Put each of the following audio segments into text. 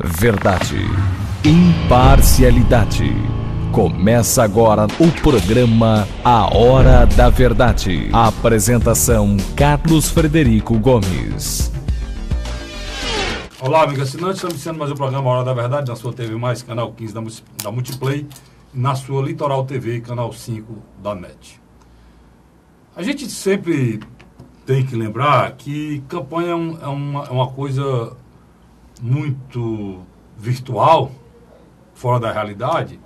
Verdade, imparcialidade. Começa agora o programa A Hora da Verdade. Apresentação Carlos Frederico Gomes. Olá, amigos assinantes, estamos iniciando mais um programa A Hora da Verdade, na sua TV+, canal 15 da Multiplay, na sua Litoral TV, canal 5 da NET. A gente sempre tem que lembrar que campanha é uma coisa muito virtual, fora da realidade,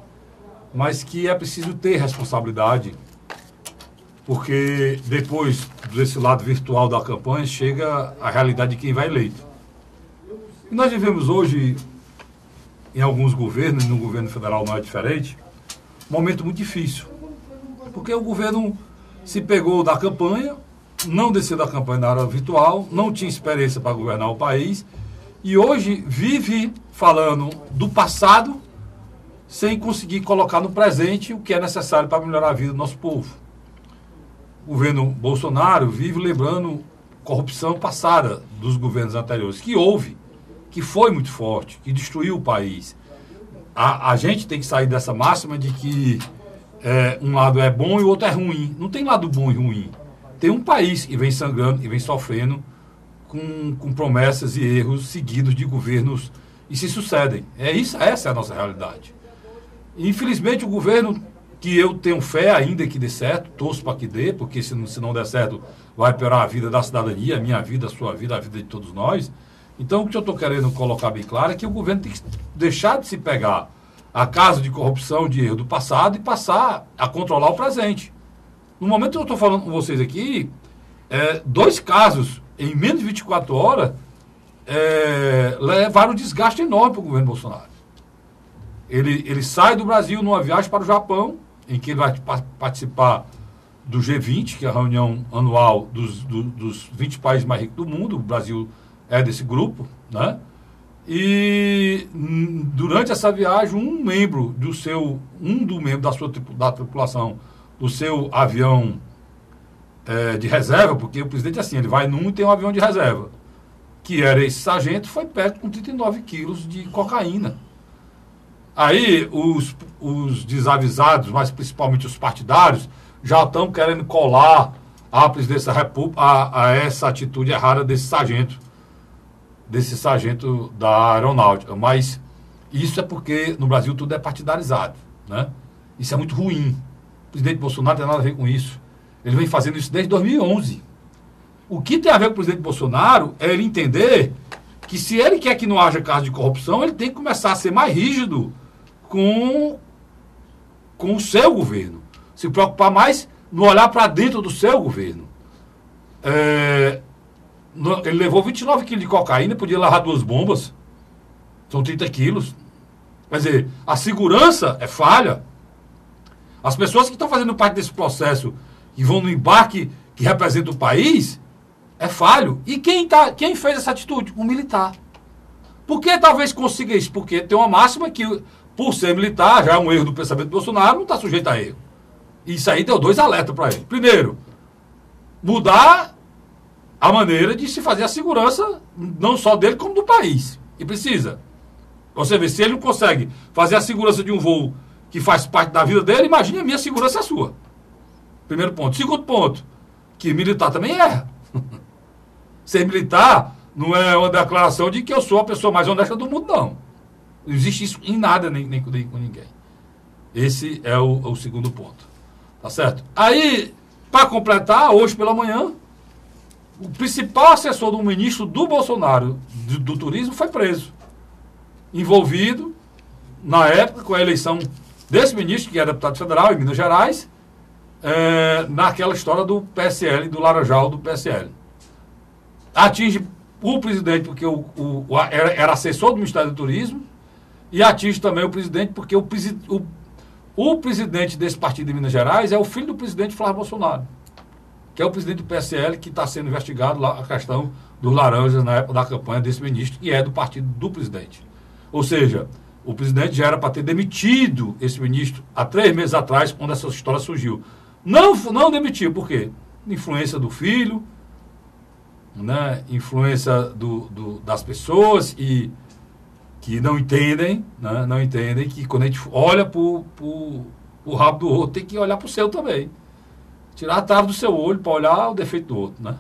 mas que é preciso ter responsabilidade, porque depois desse lado virtual da campanha chega a realidade de quem vai eleito. E nós vivemos hoje, em alguns governos, e no governo federal não é diferente, um momento muito difícil, porque o governo se pegou da campanha, não desceu da campanha na área virtual, não tinha experiência para governar o país, e hoje vive falando do passado sem conseguir colocar no presente o que é necessário para melhorar a vida do nosso povo. O governo Bolsonaro vive lembrando corrupção passada dos governos anteriores, que houve, que foi muito forte, que destruiu o país. A gente tem que sair dessa máxima de que um lado é bom e o outro é ruim. Não tem lado bom e ruim. Tem um país que vem sangrando e vem sofrendo com promessas e erros seguidos de governos e se sucedem. Essa é a nossa realidade. Infelizmente, o governo, que eu tenho fé ainda que dê certo, torço para que dê, porque se não der certo, vai piorar a vida da cidadania, a minha vida, a sua vida, a vida de todos nós. Então, o que eu estou querendo colocar bem claro é que o governo tem que deixar de se pegar a caso de corrupção, de erro do passado e passar a controlar o presente. No momento que eu estou falando com vocês aqui, 2 casos em menos de 24 horas levaram um desgaste enorme para o governo Bolsonaro. Ele sai do Brasil numa viagem para o Japão, em que ele vai participar do G20, que é a reunião anual dos 20 países mais ricos do mundo. O Brasil é desse grupo, né? E durante essa viagem, um membro da tripulação do seu avião de reserva, porque o presidente, assim, ele vai num e tem um avião de reserva, que era esse sargento, foi pego com 39 quilos de cocaína. Aí os desavisados, mas principalmente os partidários, já estão querendo colar a presidência da República a essa atitude errada desse sargento da aeronáutica. Mas isso é porque no Brasil tudo é partidarizado, né? Isso é muito ruim. O presidente Bolsonaro não tem nada a ver com isso. Ele vem fazendo isso desde 2011. O que tem a ver com o presidente Bolsonaro é ele entender que se ele quer que não haja caso de corrupção, ele tem que começar a ser mais rígido com o seu governo. Se preocupar mais no olhar para dentro do seu governo. Ele levou 29 quilos de cocaína, podia levar 2 bombas. São 30 quilos. Quer dizer, a segurança é falha. As pessoas que estão fazendo parte desse processo e vão no embarque que representa o país, é falho. E quem fez essa atitude? Um militar. Por que talvez consiga isso? Porque tem uma máxima que, por ser militar, já é um erro do pensamento do Bolsonaro, não está sujeito a erro. Isso aí deu 2 alertas para ele. Primeiro, mudar a maneira de se fazer a segurança, não só dele, como do país. E precisa. Você vê, se ele não consegue fazer a segurança de um voo que faz parte da vida dele, imagine a minha segurança e a sua. Primeiro ponto. Segundo ponto, que militar também erra. Ser militar não é uma declaração de que eu sou a pessoa mais honesta do mundo, não. Não existe isso em nada, nem com ninguém. Esse é o segundo ponto. Tá certo? Aí, para completar, hoje pela manhã, o principal assessor do ministro do Bolsonaro, do turismo, foi preso. Envolvido, na época, com a eleição desse ministro, que é deputado federal em Minas Gerais, naquela história do PSL, do Laranjal do PSL. Atinge o presidente porque era assessor do Ministério do Turismo, e atinge também o presidente porque o presidente desse partido de Minas Gerais é o filho do presidente Flávio Bolsonaro, que é o presidente do PSL, que está sendo investigado lá a questão dos laranjas na época da campanha desse ministro, que é do partido do presidente. Ou seja, o presidente já era para ter demitido esse ministro há 3 meses atrás, quando essa história surgiu. Não demitiu, por quê? Influência do filho, né? Influência das pessoas e que não entendem, né? Não entendem que quando a gente olha pro rabo do outro, tem que olhar pro seu também. Tirar a trave do seu olho para olhar o defeito do outro, né?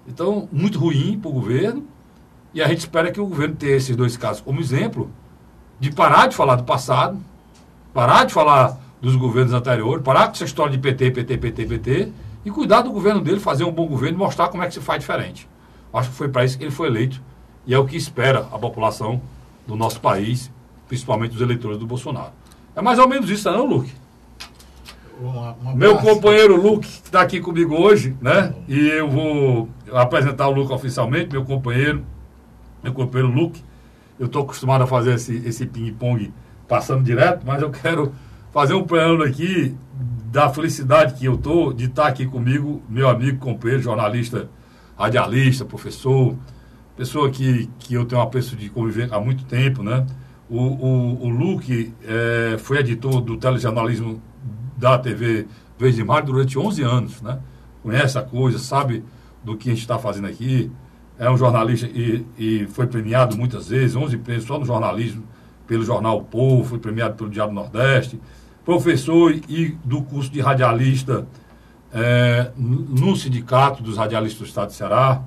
Então, muito ruim para o governo, e a gente espera que o governo tenha esses dois casos como exemplo de parar de falar do passado, parar de falar dos governos anteriores, parar com essa história de PT, e cuidar do governo dele, fazer um bom governo e mostrar como é que se faz diferente. Acho que foi para isso que ele foi eleito, e é o que espera a população do nosso país, principalmente os eleitores do Bolsonaro. É mais ou menos isso, não, Luque? Meu companheiro Luque, que está aqui comigo hoje, né? E eu vou apresentar o Luque oficialmente, meu companheiro Luque. Eu estou acostumado a fazer esse ping-pong passando direto, mas eu quero fazer um preâmbulo aqui da felicidade que eu estou de estar aqui comigo, meu amigo, companheiro, jornalista, radialista, professor, pessoa que eu tenho um apreço de conviver há muito tempo, né? O Luque foi editor do telejornalismo da TV Vez de Mar durante 11 anos, né? Conhece a coisa, sabe do que a gente está fazendo aqui. É um jornalista e foi premiado muitas vezes, 11 prêmios só no jornalismo, pelo jornal O Povo, foi premiado pelo Diário do Nordeste. Professor e do curso de radialista no Sindicato dos Radialistas do Estado de Ceará.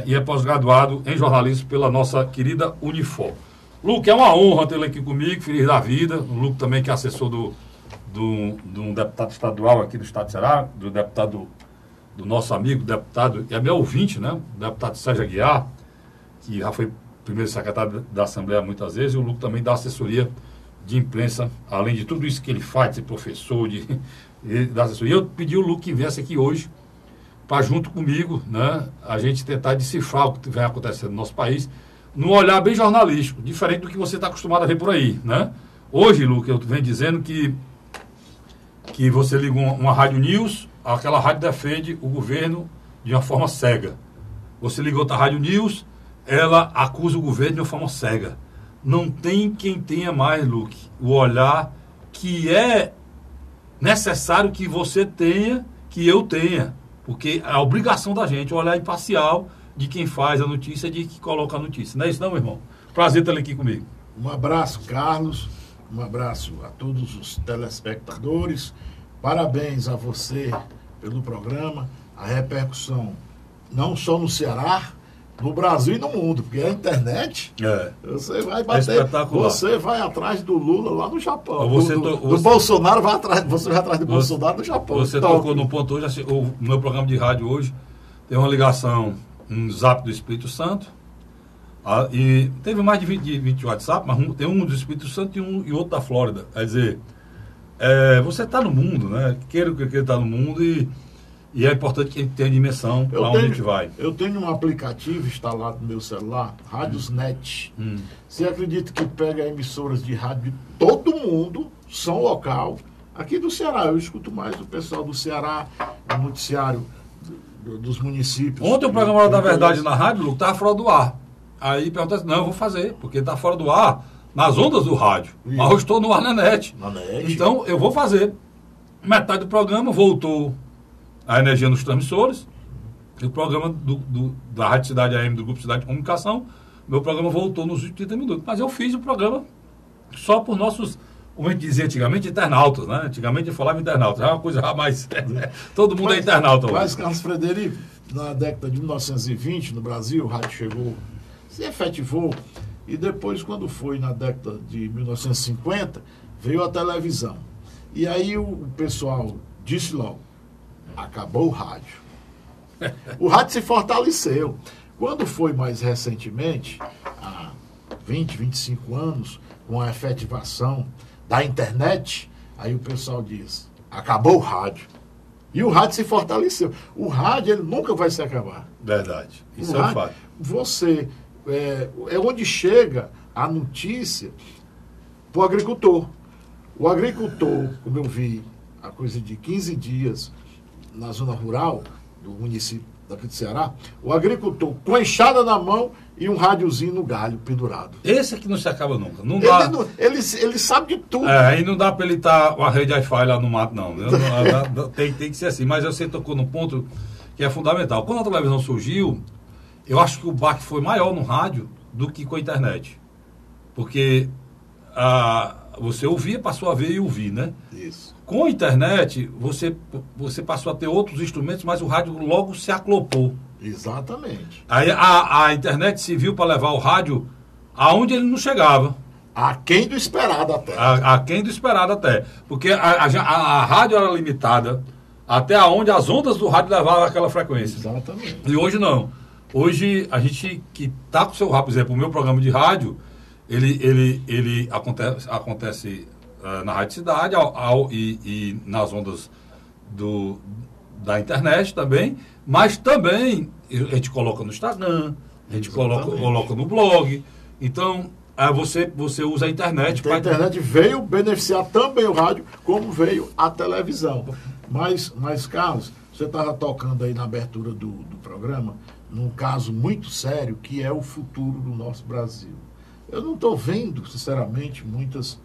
E é pós-graduado em jornalismo pela nossa querida Unifor. Luque, é uma honra tê-lo aqui comigo, feliz da vida. O Luque também que é assessor de um deputado estadual aqui do Estado de Ceará, do nosso amigo, deputado, e é meu ouvinte, né? O deputado Sérgio Aguiar, que já foi primeiro secretário da Assembleia muitas vezes, e o Luque também dá assessoria de imprensa, além de tudo isso que ele faz, de ser professor, da assessoria. Eu pedi o Luque que viesse aqui hoje, para junto comigo, né, a gente tentar decifrar o que vem acontecendo no nosso país, num olhar bem jornalístico, diferente do que você está acostumado a ver por aí, né? Hoje, Luque, eu venho dizendo que você liga uma rádio news, aquela rádio defende o governo de uma forma cega. Você liga outra rádio news, ela acusa o governo de uma forma cega. Não tem quem tenha mais, Luque, o olhar que é necessário que você tenha, que eu tenha. Porque a obrigação da gente é o olhar imparcial de quem faz a notícia, de quem coloca a notícia. Não é isso não, meu irmão? Prazer ter ele aqui comigo. Um abraço, Carlos. Um abraço a todos os telespectadores. Parabéns a você pelo programa. A repercussão, não só no Ceará, no Brasil e no mundo, porque a internet, você vai bater, você vai atrás do Lula lá no Japão. Do Bolsonaro, você vai atrás do Bolsonaro no Japão. Você tocou no ponto hoje, assim, o meu programa de rádio hoje tem uma ligação, um zap do Espírito Santo, e teve mais de 20 WhatsApp, mas tem um do Espírito Santo e outro da Flórida. Quer dizer, você está no mundo, né? Queira que ele está no mundo e é importante que ele tenha dimensão para onde a gente vai. Eu tenho um aplicativo instalado no meu celular, Radiosnet. Você acredita que pega emissoras de rádio de todo mundo, som local, aqui do Ceará. Eu escuto mais o pessoal do Ceará, o noticiário dos municípios. Ontem o programa Hora da Verdade na rádio, Lu, estava fora do ar. Aí pergunta assim, não, eu vou fazer, porque está fora do ar, nas ondas do rádio. Mas eu estou no ar na net. Então, eu vou fazer. Metade do programa voltou a energia nos transmissores. E o programa da Rádio Cidade AM, do Grupo Cidade de Comunicação, meu programa voltou nos 30 minutos. Mas eu fiz o programa só por nossos, como a gente dizia antigamente, internautas, né? Antigamente eu falava internautas, é uma coisa mais... Todo mundo é internauta. Mas, Carlos Frederico, na década de 1920, no Brasil, o rádio chegou, se efetivou, e depois, quando foi na década de 1950, veio a televisão. E aí o pessoal disse logo, acabou o rádio. O rádio se fortaleceu. Quando foi mais recentemente, há 20, 25 anos, com a efetivação da internet, aí o pessoal diz, acabou o rádio. E o rádio se fortaleceu. O rádio, ele nunca vai se acabar. Verdade. Isso é um fato. Você, é onde chega a notícia para o agricultor. O agricultor, como eu vi, há coisa de 15 dias, na zona rural do município daqui do Ceará, o agricultor com a enxada na mão e um rádiozinho no galho pendurado. Esse aqui não se acaba nunca. Não ele sabe de tudo. Aí não dá para ele estar uma rede Wi-Fi lá no mato, não. Tem que ser assim. Mas você tocou num ponto que é fundamental. Quando a televisão surgiu, eu acho que o baque foi maior no rádio do que com a internet. Porque você ouvia, passou a ver e ouvir, né? Isso. Com a internet, você passou a ter outros instrumentos, mas o rádio logo se aclopou. Exatamente. Aí a internet se viu para levar o rádio aonde ele não chegava. Aquém do esperado até. Aquém do esperado até. Porque a rádio era limitada até onde as ondas do rádio levavam aquela frequência. Exatamente. E hoje não. Hoje a gente que está com o seu rádio, por exemplo, o meu programa de rádio, ele acontece na Rádio Cidade e nas ondas da internet também, mas também a gente coloca no Instagram, a gente coloca no blog. Então, você usa a internet. Então, a internet veio beneficiar também o rádio, como veio a televisão. Mas Carlos, você estava tocando aí na abertura do programa, num caso muito sério, que é o futuro do nosso Brasil. Eu não estou vendo, sinceramente, muitas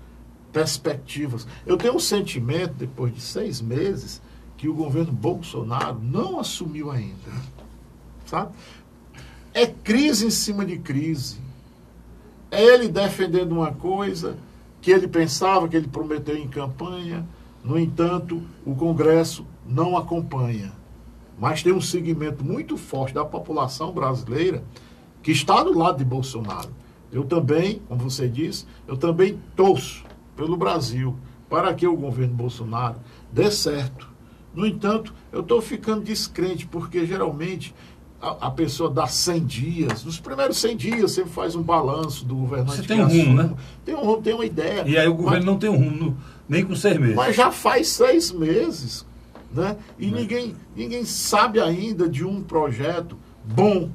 perspectivas. Eu tenho um sentimento, depois de 6 meses, que o governo Bolsonaro não assumiu ainda. Sabe? É crise em cima de crise. É ele defendendo uma coisa que ele pensava, que ele prometeu em campanha. No entanto, o Congresso não acompanha. Mas tem um segmento muito forte da população brasileira que está do lado de Bolsonaro. Eu também, como você disse, eu também torço pelo Brasil para que o governo Bolsonaro dê certo. No entanto, eu estou ficando descrente, porque geralmente a pessoa dá 100 dias, nos primeiros 100 dias sempre faz um balanço do governante. Você tem um rumo, né? Tem um rumo, tem uma ideia. E aí o governo não tem um rumo, nem com 6 meses. Mas já faz 6 meses, né? E ninguém sabe ainda de um projeto bom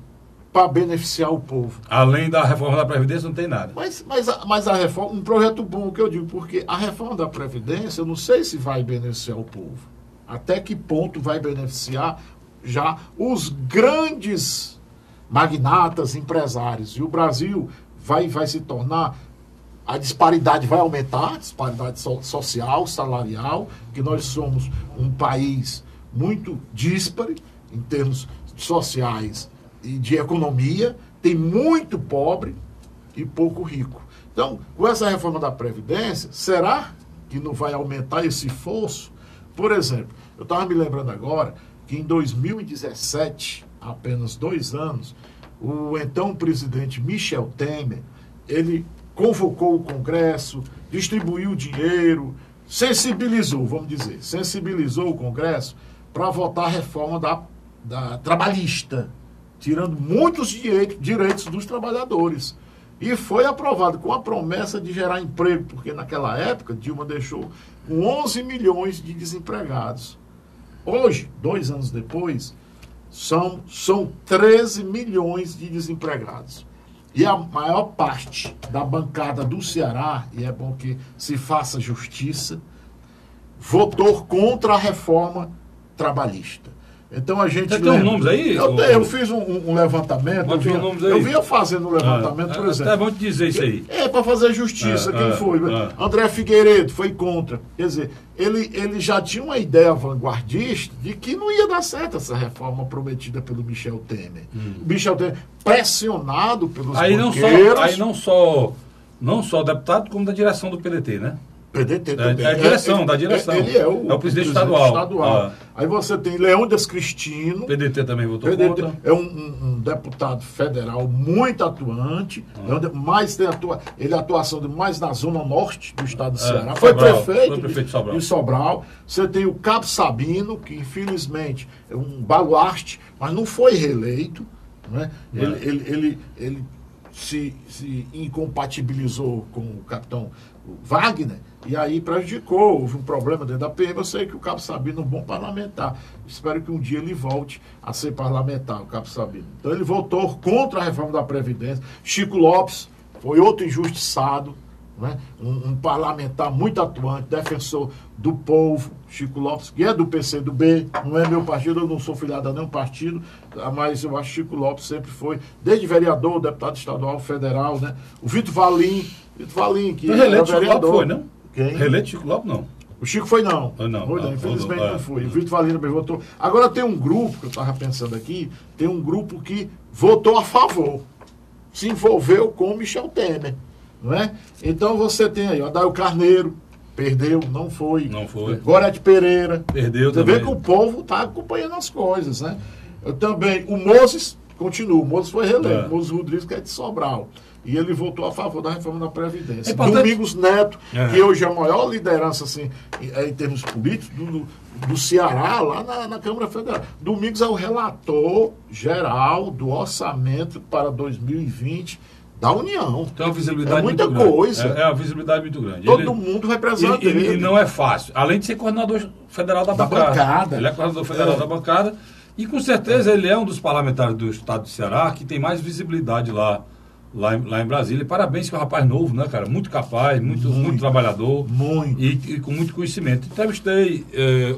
para beneficiar o povo. Além da reforma da Previdência, não tem nada. Mas a reforma, um projeto bom que eu digo, porque a reforma da Previdência, eu não sei se vai beneficiar o povo. Até que ponto vai beneficiar já os grandes magnatas, empresários. E o Brasil vai se tornar, a disparidade vai aumentar, a disparidade social, salarial, que nós somos um país muito díspare em termos sociais e de economia, tem muito pobre e pouco rico. Então, com essa reforma da Previdência, será que não vai aumentar esse fosso? Por exemplo, eu estava me lembrando agora que em 2017, há apenas 2 anos, o então presidente Michel Temer, ele convocou o Congresso, distribuiu dinheiro, sensibilizou o Congresso para votar a reforma da trabalhista, tirando muitos direitos dos trabalhadores. E foi aprovado com a promessa de gerar emprego, porque naquela época Dilma deixou com 11 milhões de desempregados. Hoje, 2 anos depois, são 13 milhões de desempregados. E a maior parte da bancada do Ceará, e é bom que se faça justiça, votou contra a reforma trabalhista. Então a gente... Você tem uns nomes aí? Eu fiz um levantamento. Eu vinha fazendo um levantamento, por exemplo. É bom te dizer isso aí. Para fazer justiça. Quem foi? André Figueiredo foi contra. Quer dizer, ele já tinha uma ideia vanguardista de que não ia dar certo essa reforma prometida pelo Michel Temer. O Michel Temer, pressionado pelos banqueiros... Aí não só deputado, como da direção do PDT, né? PDT também. É a direção, da direção. Ele é o presidente estadual. Aí você tem Leônidas Cristino. PDT também votou contra. É um deputado federal muito atuante, mas ele é atuação mais na zona norte do estado do Ceará. Foi prefeito de Sobral. Você tem o Cabo Sabino, que infelizmente é um baluarte, mas não foi reeleito. Né? Ele se incompatibilizou com o capitão Wagner, e aí prejudicou, houve um problema dentro da PM. Eu sei que o Cabo Sabino é um bom parlamentar. Espero que um dia ele volte a ser parlamentar, o Cabo Sabino. Então ele votou contra a reforma da Previdência. Chico Lopes foi outro injustiçado, né? Um parlamentar muito atuante, defensor do povo. Chico Lopes, que é do PCdoB, não é meu partido, eu não sou filiado a nenhum partido, mas eu acho que Chico Lopes sempre foi, desde vereador, deputado estadual, federal, né? O Vitor Valim, que era vereador. Foi, não? Quem? Reeleito Chico Lopes, não. O Chico foi não. Infelizmente não foi. O Vitor Valim também votou. Agora tem um grupo, que eu estava pensando aqui, tem um grupo que votou a favor, se envolveu com o Michel Temer. Não é? Então você tem aí o Adair Carneiro, perdeu, não foi. Não foi. Gorete Pereira. Perdeu Você também. vê que o povo está acompanhando as coisas, né? Eu também, o Moses continua, o Moses foi reeleito, o Moses Rodrigues, que é de Sobral. E ele votou a favor da reforma da Previdência. Domingos Neto, que hoje é a maior liderança assim, em termos políticos, do Ceará, lá na Câmara Federal. Domingos é o relator geral do orçamento para 2020 da União. Tem uma visibilidade muita muito coisa. grande. É uma visibilidade muito grande. Todo mundo representa ele. E não é fácil. Além de ser coordenador federal da bancada. Ele é coordenador federal da bancada. E com certeza ele é um dos parlamentares do estado do Ceará que tem mais visibilidade lá em Brasília. E parabéns que é um rapaz novo, né, cara? Muito capaz, muito trabalhador. Muito. E com muito conhecimento. Entrevistei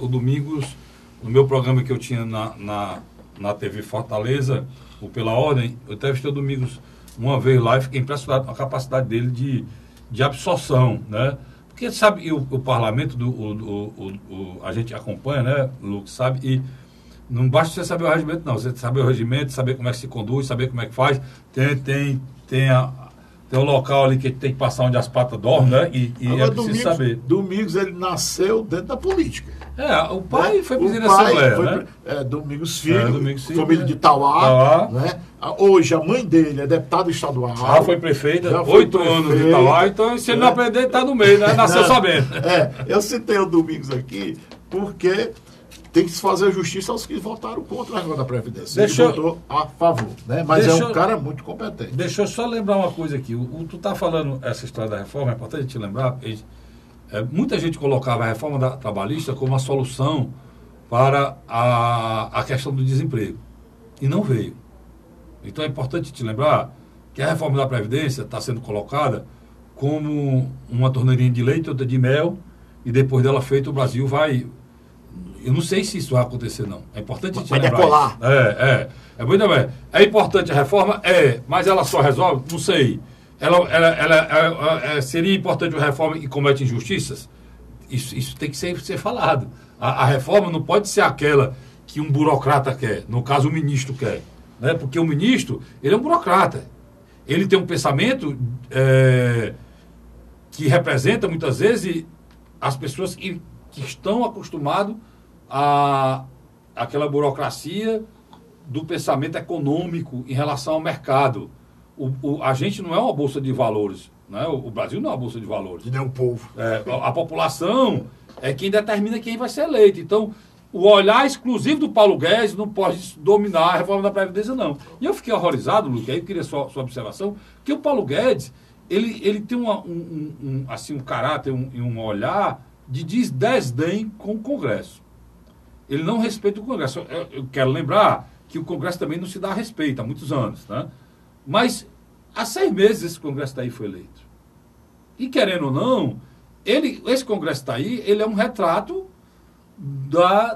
o Domingos no meu programa que eu tinha na TV Fortaleza, o Pela Ordem. Eu entrevistei o Domingos uma vez lá e fiquei impressionado com a capacidade dele de absorção, né? Porque, sabe, o parlamento, a gente acompanha, né, Lucas, sabe? E não basta você saber o regimento, não. Você saber o regimento, saber como é que se conduz, saber como é que faz. Tem o local ali que tem que passar onde as patas dormem, né? E é preciso saber. Domingos, ele nasceu dentro da política. O pai foi presidente da Assembleia, né? Domingos Filho, Domingos Filho, família de Tauá, né? Hoje, a mãe dele é deputada estadual. Já foi prefeita, 8 anos de Tauá, então se ele não aprender, ele está no meio, né? Nasceu sabendo. Eu citei o Domingos aqui porque tem que se fazer justiça aos que votaram contra a reforma da Previdência. Ele votou a favor, né? Mas é um cara muito competente. Deixa eu só lembrar uma coisa aqui. Tu está falando essa história da reforma, é importante te lembrar. Muita gente colocava a reforma trabalhista como a solução para a questão do desemprego. E não veio. Então é importante te lembrar que a reforma da Previdência está sendo colocada como uma torneirinha de leite, outra de mel, e depois dela feita o Brasil vai... Eu não sei se isso vai acontecer, não. É importante te lembrar. Vai decolar. É muito bem. É importante a reforma? Mas ela só resolve? Não sei. Seria importante uma reforma que comete injustiças? Isso tem que ser falado. A reforma não pode ser aquela que um burocrata quer. No caso, o ministro quer. Né? Porque o ministro, ele é um burocrata. Ele tem um pensamento que representa, muitas vezes, as pessoas que estão acostumadas àquela burocracia do pensamento econômico em relação ao mercado. A gente não é uma bolsa de valores, né? O Brasil não é uma bolsa de valores. E nem o povo. A população é quem determina quem vai ser eleito. Então, o olhar exclusivo do Paulo Guedes não pode dominar a reforma da Previdência, não. E eu fiquei horrorizado, Lucas, aí eu queria sua observação, que o Paulo Guedes, ele tem um caráter e um olhar de desdém com o Congresso. Ele não respeita o Congresso. Eu quero lembrar que o Congresso também não se dá respeito há muitos anos, né? Mas há 6 meses esse Congresso está aí foi eleito. E querendo ou não, esse Congresso está aí, ele é um retrato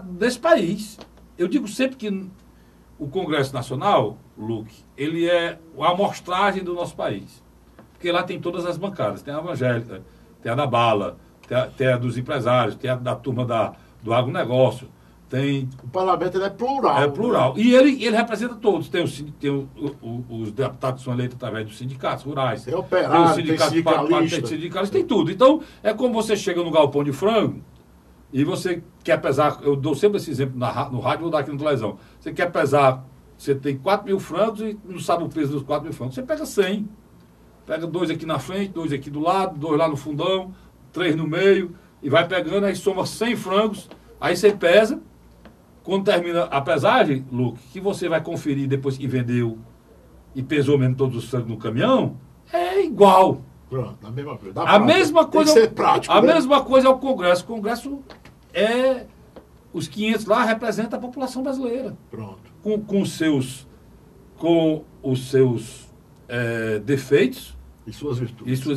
desse país. Eu digo sempre que o Congresso Nacional, Luke, ele é a amostragem do nosso país. Porque lá tem todas as bancadas. Tem a evangélica, tem a da bala, tem a dos empresários, tem a da turma do agronegócio. O parlamento ele é plural. É plural. Né? E ele representa todos. Tem os deputados que são eleitos através dos sindicatos rurais. Tem operário, tem sindicalistas, tem tudo. Então, é como você chega no galpão de frango e você quer pesar... Eu dou sempre esse exemplo no rádio, vou dar aqui na televisão. Você quer pesar... Você tem 4.000 frangos e não sabe o peso dos 4.000 frangos. Você pega 100. Pega 2 aqui na frente, 2 aqui do lado, 2 lá no fundão, 3 no meio, e vai pegando, aí soma 100 frangos, aí você pesa. Quando termina a pesagem, Luke, que você vai conferir depois que vendeu e pesou mesmo todos os frangos no caminhão, é igual. Pronto, a mesma coisa. A mesma coisa. Tem que ser prático, a né? mesma coisa é o Congresso. O Congresso é... Os 500 lá representam a população brasileira. Pronto. Com os seus defeitos e suas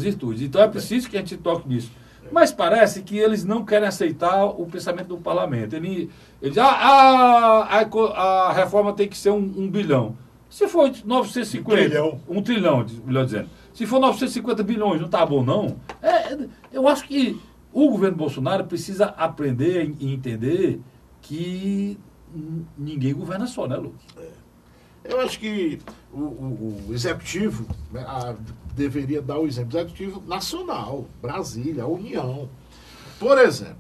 virtudes. Então é preciso que a gente toque nisso. Mas parece que eles não querem aceitar o pensamento do parlamento. Ele diz, a reforma tem que ser 1 bilhão. Se for 950... Um trilhão, melhor dizendo. Se for 950 bilhões, não está bom, não? Eu acho que o governo Bolsonaro precisa aprender e entender que ninguém governa só, né, Lucas? Eu acho que o executivo, né, deveria dar o exemplo. Executivo nacional, Brasília, a União. Por exemplo,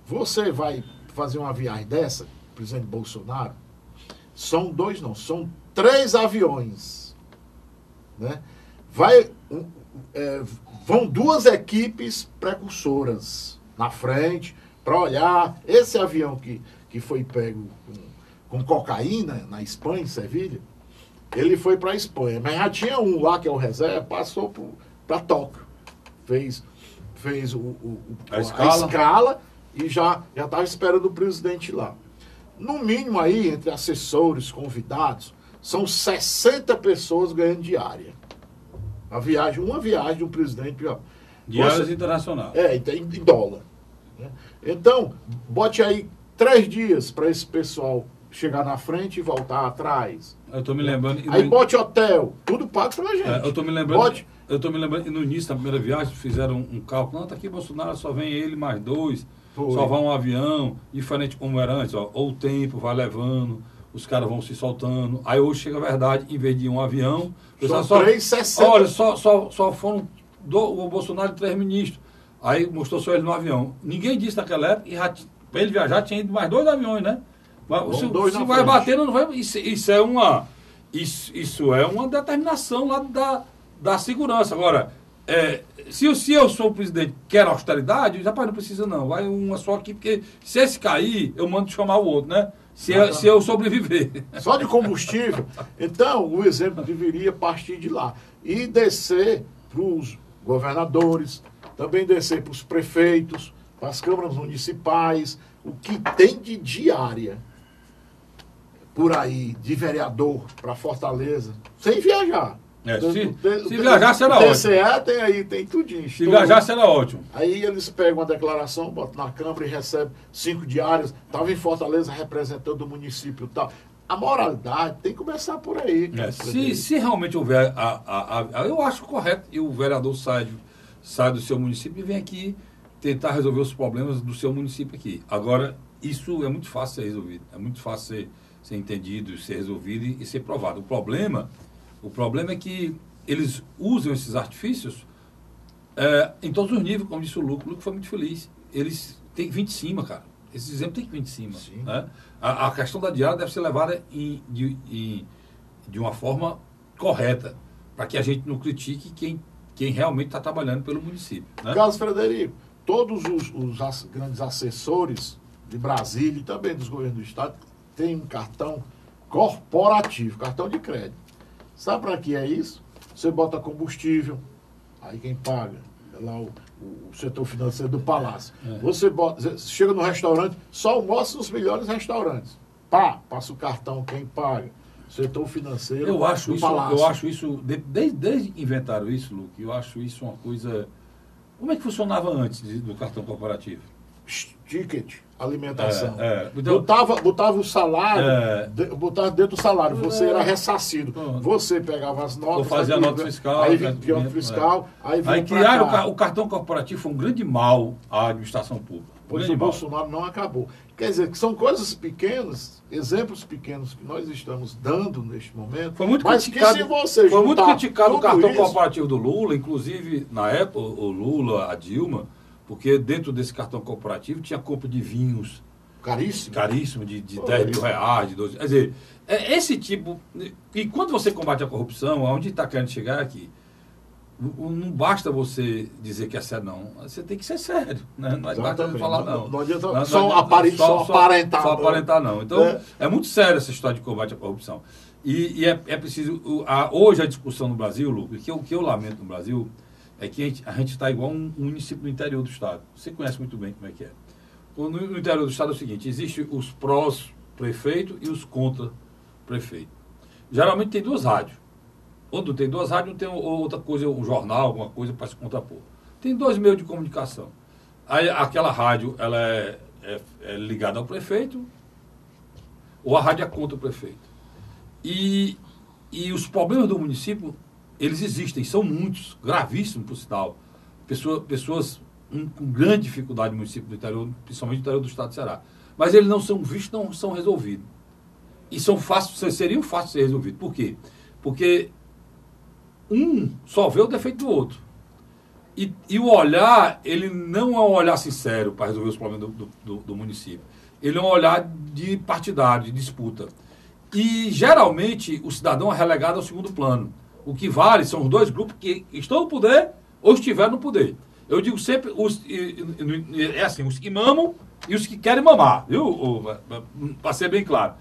você vai fazer uma viagem dessa, presidente Bolsonaro, são 3 aviões. Né? Vão 2 equipes precursoras na frente para olhar. Esse avião que foi pego com cocaína na Espanha, em Sevilha, ele foi para a Espanha. Mas já tinha um lá, que é o reserva, passou para Tóquio. Fez a escala e já estava esperando o presidente lá. No mínimo aí, entre assessores, convidados, são 60 pessoas ganhando diária. Uma viagem de um presidente. Diárias internacionais. Em dólar. Né? Então, bote aí 3 dias para esse pessoal chegar na frente e voltar atrás. Eu estou me lembrando... Aí bote hotel, tudo pago pela gente. Eu estou me lembrando, e no início da primeira viagem fizeram um cálculo. Não, tá aqui Bolsonaro, só vem ele mais 2, só vai um avião, diferente como era antes, ó, ou o tempo vai levando, os caras vão se soltando. Aí hoje chega a verdade, em vez de um avião... São 360. Olha, só foram o Bolsonaro e 3 ministros. Aí mostrou só ele no avião. Ninguém disse naquela época, e para ele viajar tinha ido mais 2 aviões, né? Se vai bater, não vai... Isso é uma determinação lá da segurança. Agora, se eu sou o presidente, quero austeridade, rapaz, não precisa não. Vai uma só aqui, porque se esse cair, eu mando chamar o outro, né? Se eu sobreviver. Só de combustível. Então, o exemplo deveria partir de lá. E descer para os governadores, também descer para os prefeitos, para as câmaras municipais, o que tem de diária por aí, de vereador para Fortaleza, sem viajar. Se viajar, será ótimo. TCE tem tudinho. Se viajar, será ótimo. Aí eles pegam a declaração, botam na Câmara e recebem 5 diários. Estava em Fortaleza representando o município e tal. A moralidade tem que começar por aí. Se realmente houver... eu acho correto e o vereador sai do seu município e vem aqui tentar resolver os problemas do seu município aqui. Agora, isso é muito fácil ser resolvido. É muito fácil ser entendido, ser resolvido e ser provado. O problema é que eles usam esses artifícios em todos os níveis, como disse o Luco. O Luco foi muito feliz. Eles têm que vir de cima, cara. Esse exemplo tem que vir de cima. Né? A questão da diária deve ser levada de uma forma correta, para que a gente não critique quem realmente está trabalhando pelo município. Né? Carlos Frederico, todos os grandes assessores de Brasília e também dos governos do Estado têm um cartão corporativo, cartão de crédito. Sabe para que é isso? Você bota combustível, aí quem paga é lá o setor financeiro do Palácio. Você chega no restaurante, só almoça nos melhores restaurantes. Passa o cartão, quem paga. Setor financeiro do Palácio. Eu acho isso, desde que inventaram isso, Luque, eu acho isso uma coisa... Como é que funcionava antes do cartão corporativo? Ticket, alimentação. Então, botava o salário, botava dentro do salário, você era ressarcido. Você pegava as notas... Ou fazia nota fiscal. Aí vinha nota fiscal, aí criaram o cartão corporativo, foi um grande mal à administração pública. Pois o Bolsonaro não acabou. Quer dizer, que são coisas pequenas, exemplos pequenos que nós estamos dando neste momento. Foi muito criticado o cartão corporativo do Lula, inclusive, na época, o Lula, a Dilma, porque dentro desse cartão corporativo tinha compra de vinhos. Caríssimo, de 10 mil reais, de 12. Quer dizer, esse tipo... E quando você combate a corrupção, aonde está querendo chegar aqui? Não basta você dizer que é sério, não. Você tem que ser sério. Né? Não basta falar, não. Não adianta só aparentar. Só aparentar, não. Então, é muito sério essa história de combate à corrupção. E é preciso... Hoje a discussão no Brasil, Lucas, o que eu lamento no Brasil é que a gente está igual um município do interior do estado. Você conhece muito bem como é que é. No interior do estado é o seguinte, existe os prós-prefeito e os contra-prefeito. Geralmente tem 2 rádios. Quando tem 2 rádios, não tem outra coisa, um jornal, alguma coisa para se contrapor. Tem 2 meios de comunicação. Aí aquela rádio, ela é ligada ao prefeito, ou a rádio é contra o prefeito. E os problemas do município, eles existem, são muitos, gravíssimos, por sinal. Pessoas com grande dificuldade no município do interior, principalmente no interior do estado do Ceará. Mas eles não são vistos, não são resolvidos. E seriam fáceis de ser resolvidos. Por quê? Porque um só vê o defeito do outro. E o olhar, ele não é um olhar sincero para resolver os problemas do município. Ele é um olhar de partidário, de disputa. E, geralmente, o cidadão é relegado ao segundo plano. O que vale são os dois grupos que estão no poder ou estiveram no poder. Eu digo sempre, os que mamam e os que querem mamar, viu? Para ser bem claro.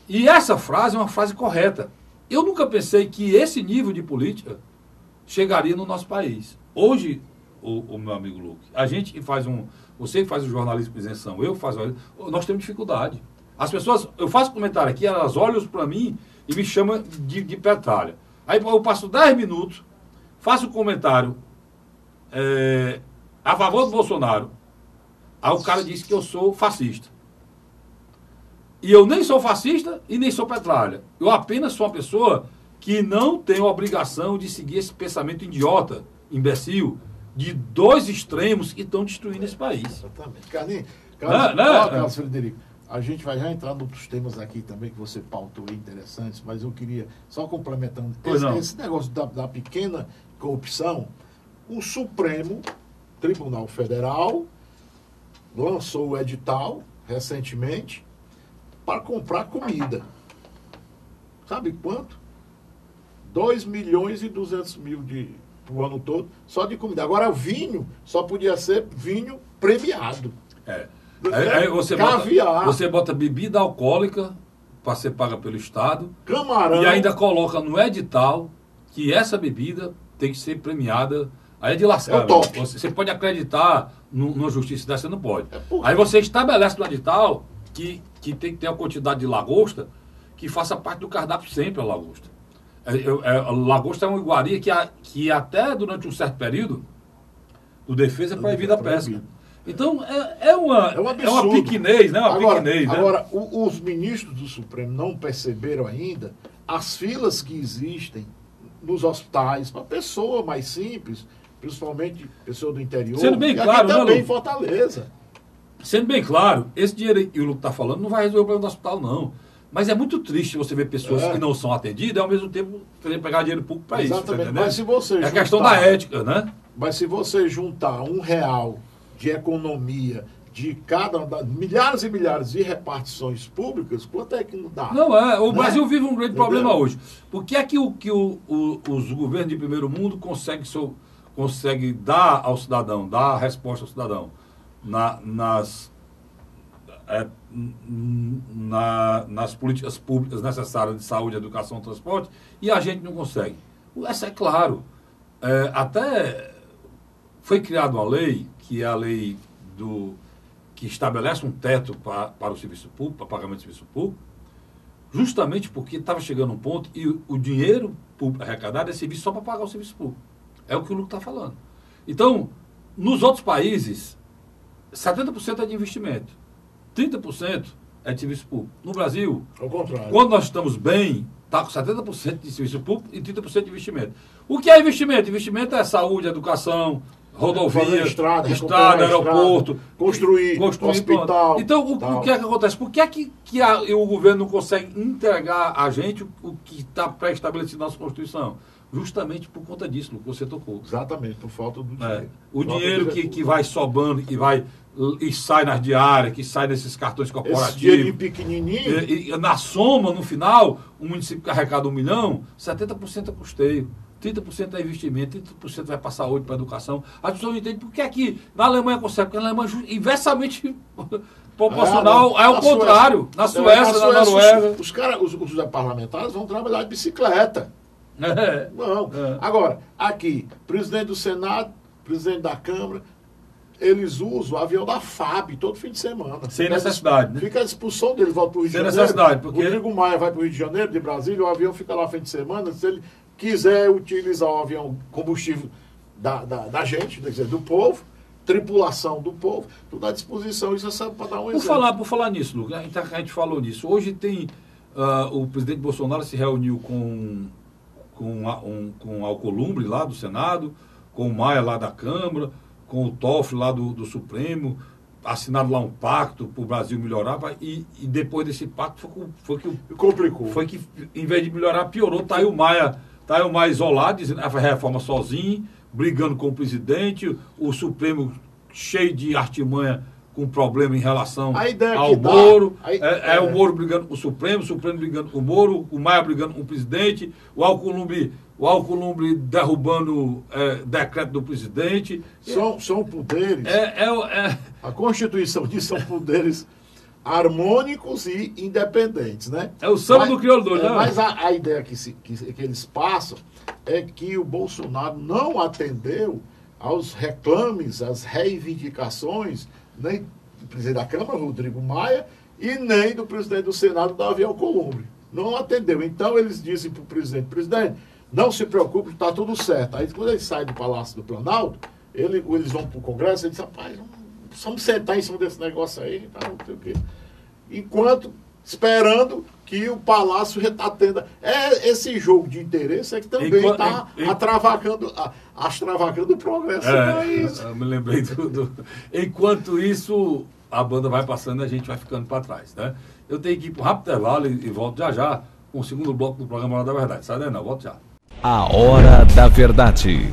E essa frase é uma frase correta. Eu nunca pensei que esse nível de política chegaria no nosso país. Hoje, o meu amigo Luke, a gente que faz você que faz o jornalismo por isenção, nós temos dificuldade. As pessoas, eu faço comentário aqui, elas olham para mim e me chamam de petralha. Aí eu passo 10 minutos, faço um comentário a favor do Bolsonaro. Aí o cara diz que eu sou fascista. E eu nem sou fascista e nem sou petralha. Eu apenas sou uma pessoa que não tem a obrigação de seguir esse pensamento idiota, imbecil, de dois extremos que estão destruindo esse país. Exatamente. Carlos Frederico, a gente vai já entrar em outros temas aqui também que você pautou interessantes, mas eu queria, só complementando, esse negócio da pequena corrupção, o Supremo Tribunal Federal lançou o edital recentemente para comprar comida. Sabe quanto? 2.200.000 o ano todo, só de comida. Agora o vinho só podia ser vinho premiado. Aí você bota bebida alcoólica para ser paga pelo Estado. Camarão. E ainda coloca no edital que essa bebida tem que ser premiada. Aí é de lascar. Você pode acreditar numa justiça dessa, você não pode. Aí você estabelece no edital que tem que ter uma quantidade de lagosta que faça parte do cardápio sempre a lagosta. A lagosta é uma iguaria que até durante um certo período do defesa é proibida a pesca. Então, é uma pequenez, né? Agora, os ministros do Supremo não perceberam ainda as filas que existem nos hospitais para pessoa mais simples, principalmente pessoa do interior. Sendo bem claro, também em Fortaleza. Sendo bem claro, esse dinheiro que o Lucas está falando não vai resolver o problema do hospital, não. Mas é muito triste você ver pessoas que não são atendidas e, ao mesmo tempo, querer pegar dinheiro público para isso. Exatamente. Mas se você a questão da ética, né? Mas se você juntar R$1 de economia de milhares e milhares de repartições públicas, quanto é que não dá? O Brasil vive um grande problema hoje. Por que é que os governos de primeiro mundo conseguem dar ao cidadão, dar a resposta ao cidadão nas políticas públicas necessárias de saúde, educação, transporte, e a gente não consegue? Essa é claro. Até foi criada uma lei, que é a lei que estabelece um teto para o serviço público, para pagamento de serviço público, justamente porque estava chegando um ponto e o dinheiro público arrecadado é serviço só para pagar o serviço público. É o que o Lucas está falando. Então, nos outros países, 70% é de investimento, 30% é de serviço público. No Brasil, ao contrário, quando nós estamos bem, está com 70% de serviço público e 30% de investimento. O que é investimento? Investimento é saúde, educação, rodovia, estrada, aeroporto, construir hospital. Então, o que é que acontece? Por que é que o governo não consegue entregar a gente o que está pré-estabelecido na nossa Constituição? Justamente por conta disso, no que você tocou. Exatamente, por falta do dinheiro. O dinheiro que vai sobrando e sai nas diárias, que sai nesses cartões corporativos. Esse dinheiro pequenininho. E na soma, no final, o município que arrecada 1 milhão, 70% é custeio. 30% é investimento, 30% vai para a saúde, para a educação. As pessoas não entendem por que aqui na Alemanha consegue, porque na Alemanha é inversamente proporcional, é o contrário. Na Suécia, na Noruega. Os parlamentares vão trabalhar de bicicleta. Não. Agora, aqui, presidente do Senado, presidente da Câmara, eles usam o avião da FAB todo fim de semana. Sem necessidade, né? Fica a expulsão deles, volta para o Rio de Janeiro. Sem necessidade, porque... Rodrigo Maia vai para o Rio de Janeiro, de Brasília, o avião fica lá fim de semana. Se ele quiser utilizar o avião combustível da gente, quer dizer, do povo, tripulação do povo, tudo à disposição. Isso é só para dar um exemplo. Por falar nisso, Lucas, a gente falou nisso. Hoje tem... o presidente Bolsonaro se reuniu com Alcolumbre lá do Senado, com o Maia lá da Câmara, com o Toffoli lá do Supremo. assinado lá um pacto para o Brasil melhorar, e depois desse pacto foi que complicou. Foi que, em vez de melhorar, piorou. Tá aí o Maia isolado, dizendo a reforma sozinho, brigando com o presidente, o Supremo cheio de artimanha, com problema em relação ao Moro. O Moro brigando com o Supremo brigando com o Moro, o Maia brigando com o presidente, o Alcolumbre derrubando decreto do presidente. São poderes. A Constituição diz que são poderes harmônicos e independentes, né? É o samba do crioulo doido, né? Mas a ideia que eles passam é que o Bolsonaro não atendeu aos reclames, às reivindicações, nem do presidente da Câmara, Rodrigo Maia, e nem do presidente do Senado, Davi Alcolumbre. Não atendeu. Então eles dizem para o presidente, não se preocupe, está tudo certo. Aí quando eles saem do Palácio do Planalto, eles vão para o Congresso, eles dizem, rapaz, vamos sentar em cima desse negócio aí, tá, não sei o quê. Enquanto, esperando que o Palácio atenda. Esse jogo de interesse é que também está extravagando o progresso do país. Eu me lembrei do... Enquanto isso, a banda vai passando e a gente vai ficando para trás, né? Eu tenho que ir para um rápido intervalo e volto já com o segundo bloco do programa Hora da Verdade. Sai daí não, volto já. A Hora da Verdade.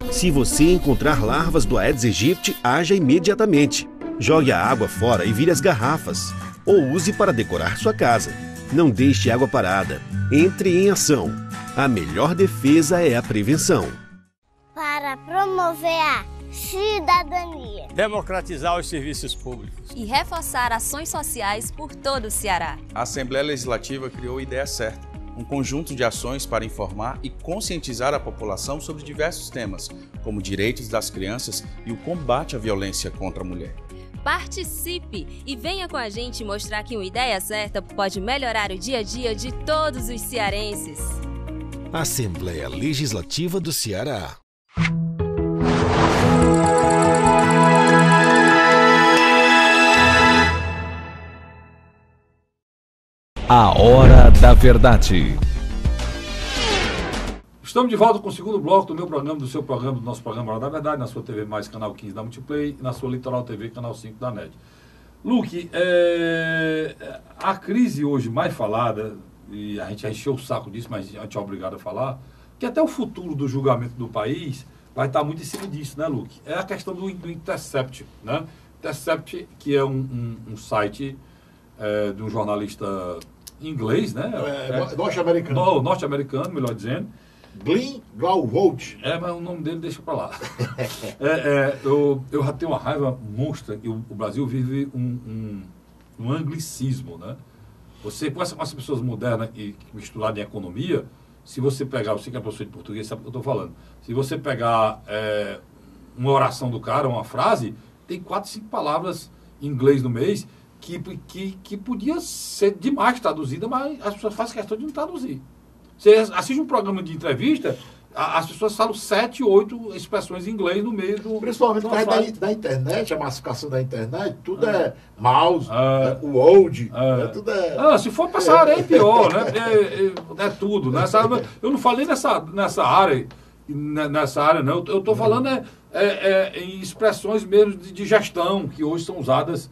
Se você encontrar larvas do Aedes aegypti, haja imediatamente. Jogue a água fora e vire as garrafas. Ou use para decorar sua casa. Não deixe água parada. Entre em ação. A melhor defesa é a prevenção. Para promover a cidadania, democratizar os serviços públicos e reforçar ações sociais por todo o Ceará. A Assembleia Legislativa criou a Ideia Certa, um conjunto de ações para informar e conscientizar a população sobre diversos temas, como direitos das crianças e o combate à violência contra a mulher. Participe e venha com a gente mostrar que uma ideia certa pode melhorar o dia a dia de todos os cearenses. Assembleia Legislativa do Ceará. A Hora da Verdade. Estamos de volta com o segundo bloco do meu programa, do seu programa, do nosso programa Hora da Verdade, na sua TV Mais, canal 15 da Multiplay, e na sua Litoral TV, canal 5 da NET. Luque, a crise hoje mais falada, e a gente já encheu o saco disso, mas a gente é obrigado a falar, que até o futuro do julgamento do país vai estar muito em cima disso, né, Luque? É a questão do Intercept, né? Intercept, que é um site de um jornalista inglês, né? Norte-americano. Norte-americano, melhor dizendo. Glenn Greenwald. Mas o nome dele deixa pra lá. Eu já tenho uma raiva monstra que o Brasil vive um anglicismo, né? Você, com essas pessoas modernas e misturadas em economia, se você pegar, você que é professor de português, sabe o que eu estou falando. Se você pegar uma oração do cara, uma frase, tem 4, 5 palavras em inglês no mês que podia ser demais traduzida, mas as pessoas fazem questão de não traduzir. Você assiste um programa de entrevista, as pessoas falam 7, 8 expressões em inglês no meio do... Principalmente por causa da internet, a massificação da internet, tudo é mouse, Word, tudo é... se for para essa área é pior, né? É tudo, né? Eu não falei nessa área, não. Eu estou falando em expressões mesmo de gestão, que hoje são usadas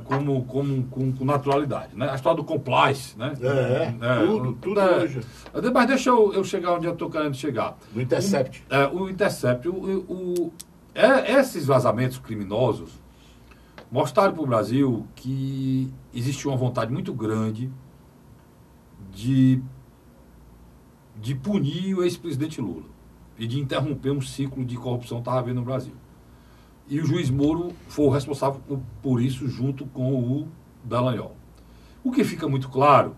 com naturalidade, né? A história do compliance, né? Tudo hoje. Mas deixa eu chegar onde eu estou querendo chegar. O Intercept. O Intercept. Esses vazamentos criminosos mostraram para o Brasil que existe uma vontade muito grande de punir o ex-presidente Lula e de interromper um ciclo de corrupção que estava havendo no Brasil. E o juiz Moro foi o responsável por isso, junto com o Dallagnol. O que fica muito claro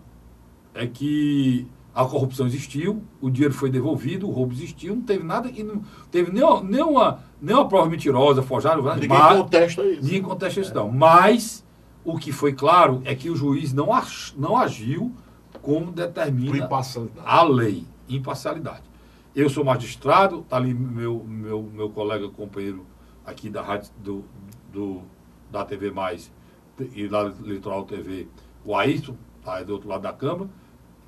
é que a corrupção existiu, o dinheiro foi devolvido, o roubo existiu, não teve nada, e não teve nenhuma prova mentirosa, forjada. Ninguém contesta isso. Ninguém contesta isso, não. Mas o que foi claro é que o juiz não agiu como determina a lei, imparcialidade. Eu sou magistrado, está ali meu colega, companheiro aqui da rádio da TV Mais e da Litoral TV, o Ayrton, tá do outro lado da Câmara,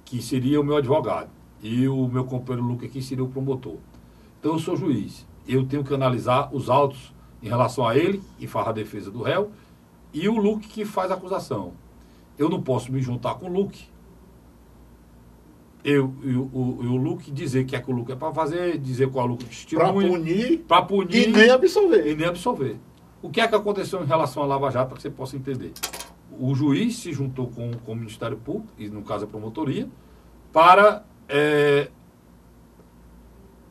que seria o meu advogado, e o meu companheiro Luque aqui seria o promotor. Então eu sou juiz, eu tenho que analisar os autos em relação a ele, que faz a defesa do réu, e o Luque que faz a acusação. Eu não posso me juntar com o Luque. O Luque dizer que o Luque é para fazer, dizer qual é o Luque testemunha. Para punir. E nem absolver. E nem absolver. O que é que aconteceu em relação à Lava Jato, para que você possa entender? O juiz se juntou com o Ministério Público, e no caso a promotoria, para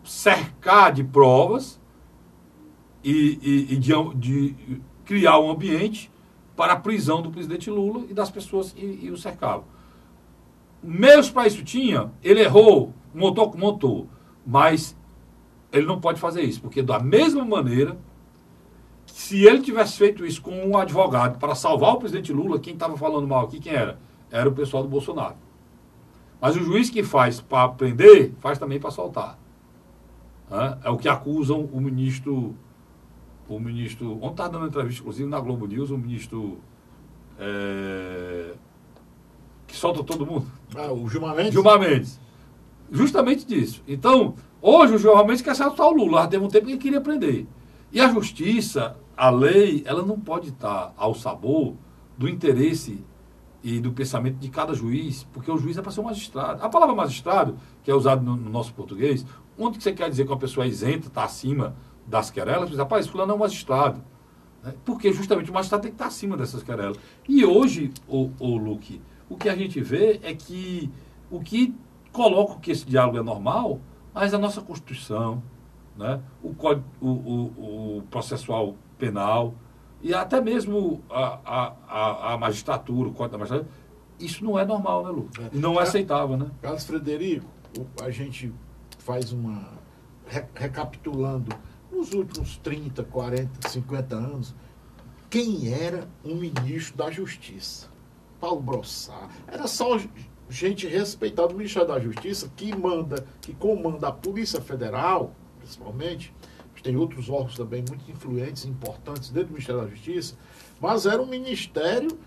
cercar de provas e de criar um ambiente para a prisão do presidente Lula e das pessoas que o cercavam. Meios para isso tinha, ele errou, montou, mas ele não pode fazer isso, porque da mesma maneira, se ele tivesse feito isso com um advogado para salvar o presidente Lula, quem estava falando mal aqui, quem era? Era o pessoal do Bolsonaro. Mas o juiz que faz para prender, faz também para soltar. É o que acusam o ministro, ontem estava dando entrevista, inclusive na Globo News, o ministro que solta todo mundo. O Gilmar Mendes? Gilmar Mendes. Justamente disso. Então, hoje o Gilmar Mendes quer soltar o Lula. Teve um tempo que ele queria prender. E a justiça, a lei, ela não pode estar ao sabor do interesse e do pensamento de cada juiz, porque o juiz é para ser um magistrado. A palavra magistrado, que é usada no nosso português, onde que você quer dizer que uma pessoa é isenta, está acima das querelas, você diz, rapaz, fulano é um magistrado. Porque justamente o magistrado tem que estar acima dessas querelas. E hoje, o Luque, o que a gente vê é que o que coloca que esse diálogo é normal, mas a nossa Constituição, né, o processual penal e até mesmo a magistratura, o Código da Magistratura, isso não é normal, né, Lu? Não é aceitável, né? Carlos Frederico, a gente faz uma... recapitulando, nos últimos 30, 40, 50 anos, quem era um ministro da Justiça? Paulo Brossard. Era só gente respeitada. O Ministério da Justiça, que comanda a Polícia Federal, principalmente, tem outros órgãos também muito influentes e importantes dentro do Ministério da Justiça, mas era um ministério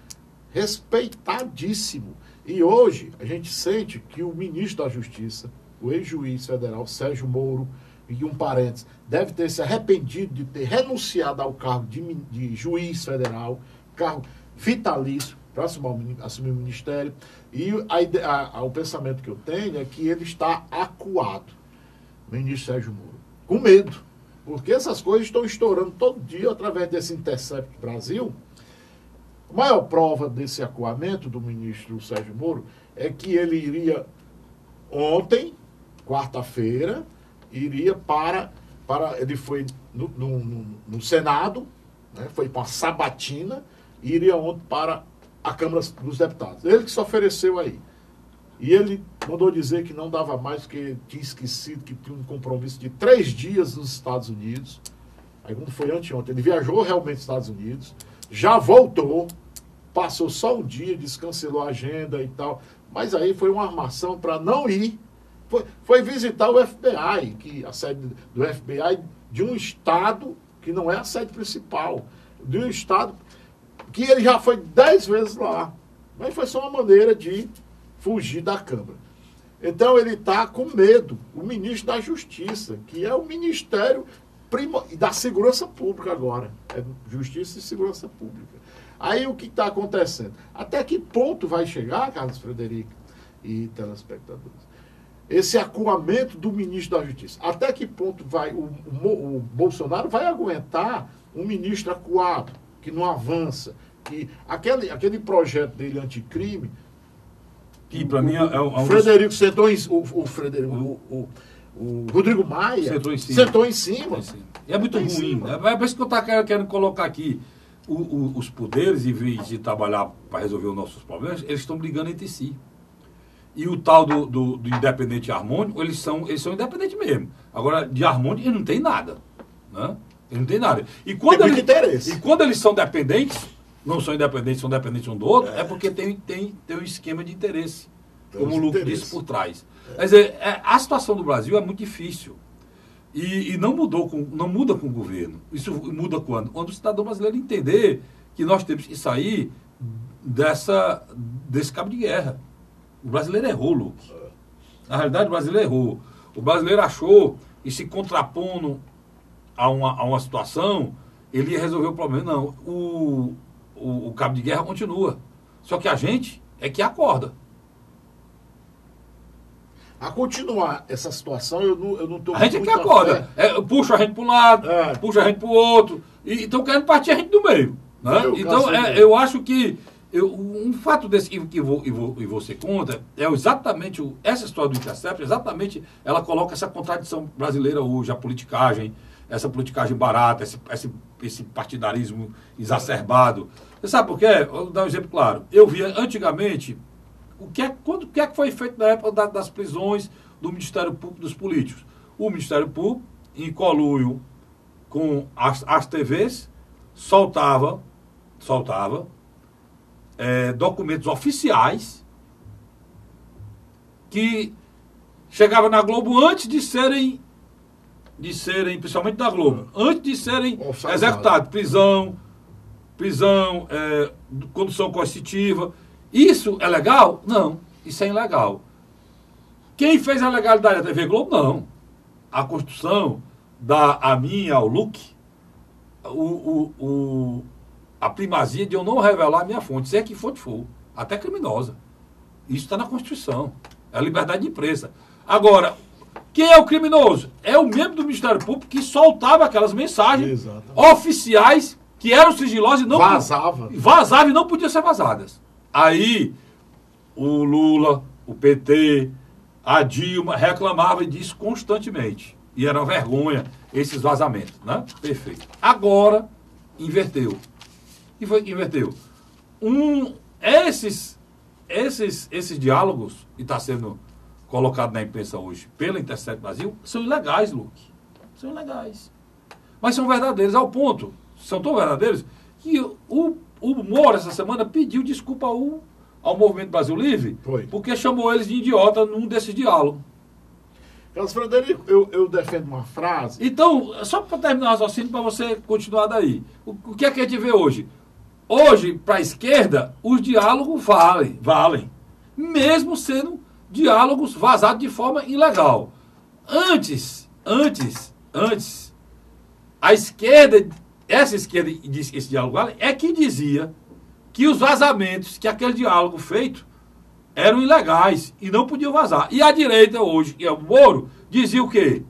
respeitadíssimo. E hoje a gente sente que o ministro da Justiça, o ex-juiz federal Sérgio Moro, e um parênteses, deve ter se arrependido de ter renunciado ao cargo de juiz federal, cargo vitalício, para assumir o ministério. E o pensamento que eu tenho é que ele está acuado, o ministro Sérgio Moro, com medo. Porque essas coisas estão estourando todo dia através desse Intercept Brasil. A maior prova desse acuamento do ministro Sérgio Moro é que ele iria ontem, quarta-feira, ele foi no Senado, né, foi para a sabatina, e iria ontem para a Câmara dos Deputados. Ele que se ofereceu aí. E ele mandou dizer que não dava mais, porque tinha esquecido que tinha um compromisso de 3 dias nos Estados Unidos. Aí quando foi anteontem, ele viajou realmente nos Estados Unidos, já voltou, passou só um dia, descancelou a agenda e tal. Mas aí foi uma armação para não ir. Foi visitar o FBI, a sede do FBI de um estado que não é a sede principal, de um estado que ele já foi 10 vezes lá. Mas foi só uma maneira de fugir da Câmara. Então ele está com medo. O ministro da Justiça, que é o Ministério da Segurança Pública agora. É Justiça e Segurança Pública. Aí o que está acontecendo? Até que ponto vai chegar, Carlos Frederico e telespectadores, esse acuamento do ministro da Justiça? Até que ponto o Bolsonaro vai aguentar um ministro acuado, que não avança, que aquele projeto dele anticrime, que para mim é um Frederico sentou o Rodrigo Maia sentou em cima. E é muito ruim. Né? É por isso que eu estou querendo colocar aqui os poderes, em vez de trabalhar para resolver os nossos problemas, eles estão brigando entre si. E o tal do independente e harmônico, eles são independentes mesmo. Agora, de harmônico, ele não tem nada. Né? Ele não tem nada. E quando eles são dependentes, não são independentes, são dependentes um do outro, é porque tem um esquema de interesse, como o Lucas disse, por trás. Quer dizer, a situação do Brasil é muito difícil. E não muda com o governo. Isso muda quando? Quando o cidadão brasileiro entender que nós temos que sair desse cabo de guerra. O brasileiro errou, Luke. Na realidade, o brasileiro errou. O brasileiro achou e se contrapondo a uma situação, ele ia resolver o problema. Não, o cabo de guerra continua. Só que a gente é que acorda. A continuar essa situação, eu não estou... A gente é que acorda. Puxa a gente para um lado, puxa a gente para o outro. E estão querendo partir a gente do meio. Né? Então, eu acho que um fato desse que você conta é exatamente essa história do Intercept, exatamente ela coloca essa contradição brasileira hoje, a politicagem, essa politicagem barata, esse partidarismo exacerbado. Você sabe por quê? Vou dar um exemplo claro. Eu via antigamente o que é que foi feito na época das prisões do Ministério Público dos políticos. O Ministério Público, em conluio com as TVs, soltava documentos oficiais que chegavam na Globo antes de serem, principalmente na Globo, antes de serem executados. Prisão, condução coercitiva. Isso é legal? Não, isso é ilegal. Quem fez a legalidade da TV Globo? Não. A Constituição dá a mim e ao Luke a primazia de eu não revelar a minha fonte, se é que fonte for, até criminosa. Isso está na Constituição. É a liberdade de imprensa. Agora, quem é o criminoso? É o membro do Ministério Público que soltava aquelas mensagens oficiais que eram sigilosas e não vazava e não podiam ser vazadas. Aí, o Lula, o PT, a Dilma reclamavam disso constantemente. E era uma vergonha esses vazamentos, né? Perfeito. Agora, inverteu. E foi que inverteu. Esses diálogos, que está sendo colocado na imprensa hoje pela Intercept Brasil, são ilegais, Luke. São ilegais. Mas são verdadeiros, ao ponto, são tão verdadeiros, que o Moro, essa semana, pediu desculpa ao Movimento Brasil Livre, porque chamou eles de idiota num desses diálogos. Carlos Frederico, eu defendo uma frase... Então, só para terminar o raciocínio, para você continuar daí. O que é que a gente vê hoje? Hoje, para a esquerda, os diálogos valem. Mesmo sendo diálogos vazados de forma ilegal. Antes, a esquerda, esse diálogo vale, é que dizia que os vazamentos, que aquele diálogo feito, eram ilegais e não podiam vazar. E a direita hoje, que é o Moro, dizia o quê?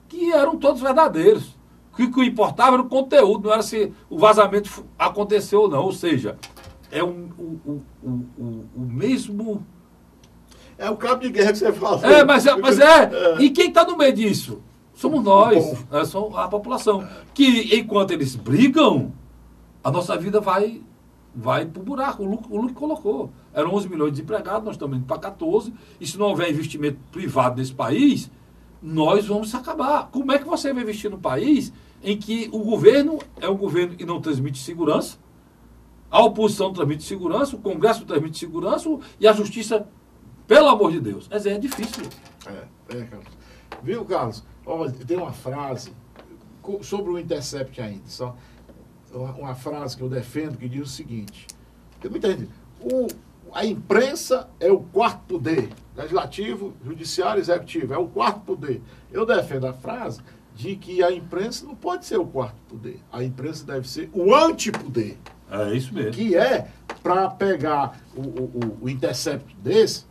Que eram todos verdadeiros. Que o que importava era o conteúdo, não era se o vazamento aconteceu ou não. Ou seja, é o mesmo... É o cabo de guerra que você fala. E quem está no meio disso? Somos nós, são a população. Que enquanto eles brigam, a nossa vida vai pro buraco. O Luke colocou. Eram 11 milhões de desempregados, nós estamos indo para 14. E se não houver investimento privado nesse país, nós vamos acabar. Como é que você vai investir num país em que o governo é um governo que não transmite segurança, a oposição não transmite segurança, o Congresso não transmite segurança e a justiça, pelo amor de Deus. Mas é difícil. Carlos. Viu, Carlos? Olha, tem uma frase sobre o Intercept ainda. Só uma frase que eu defendo que diz o seguinte. Tem muita gente. A imprensa é o quarto poder. Legislativo, judiciário, executivo. É o quarto poder. Eu defendo a frase de que a imprensa não pode ser o quarto poder. A imprensa deve ser o antipoder. É isso mesmo. Que é para pegar o Intercept desse,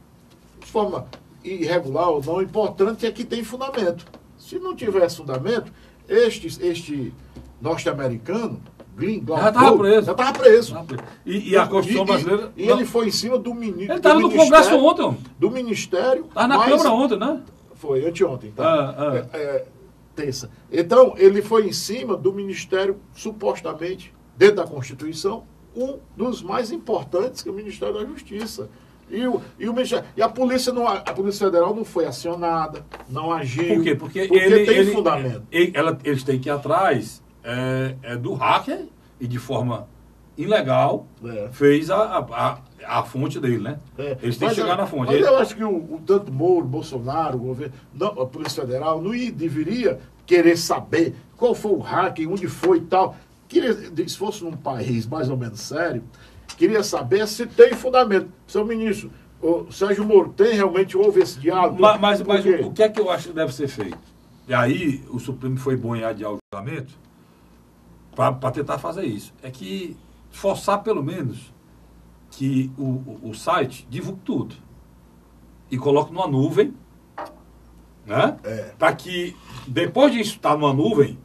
de forma irregular ou não, o importante é que tem fundamento. Se não tivesse fundamento, este norte-americano, já estava preso. E a Constituição brasileira... E ele foi em cima do ministério... Ele estava no Congresso ontem. Do Ministério... Estava na Câmara ontem, né? Foi, anteontem. Tá? Terça. Então, ele foi em cima do Ministério, supostamente, dentro da Constituição, um dos mais importantes, que é o Ministério da Justiça. E a Polícia Federal não foi acionada, não agiu. Por quê? Porque tem fundamento. Eles têm que ir atrás do hacker e de forma ilegal fez a fonte dele, né? Eles têm que chegar na fonte. Mas eu acho que tanto Moro, Bolsonaro, o governo, a Polícia Federal não deveria querer saber qual foi o hacker, onde foi e tal. Se fosse num país mais ou menos sério, queria saber se tem fundamento. Seu ministro, O Sérgio Moro, realmente houve esse diálogo? Mas o que é que eu acho que deve ser feito? E aí o Supremo foi bom em adiar o julgamento para tentar fazer isso. É que forçar pelo menos que o site divulgue tudo e coloque numa nuvem, né? Para que depois disso estar numa nuvem,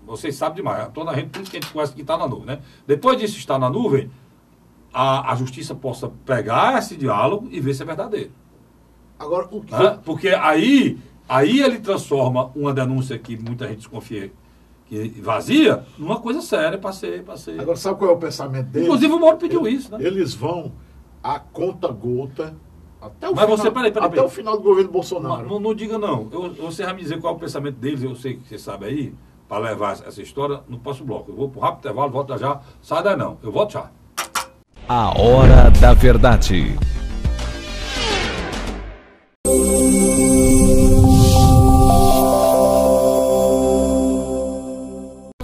vocês sabem demais, toda a gente, tudo que a gente conhece que está na nuvem, né? Depois disso estar na nuvem, a justiça possa pegar esse diálogo e ver se é verdadeiro. Agora, o que... Porque aí ele transforma uma denúncia que muita gente desconfia que vazia numa coisa séria para ser... Agora, sabe qual é o pensamento deles? Inclusive o Moro pediu isso, né? Eles vão a conta-gota até o final, o final do governo Bolsonaro. Não diga não. Você vai me dizer qual é o pensamento deles, eu sei que você sabe aí, para levar essa história no próximo bloco. Eu vou para um rápido intervalo, volto já. Sai daí não, eu volto já. A Hora da Verdade.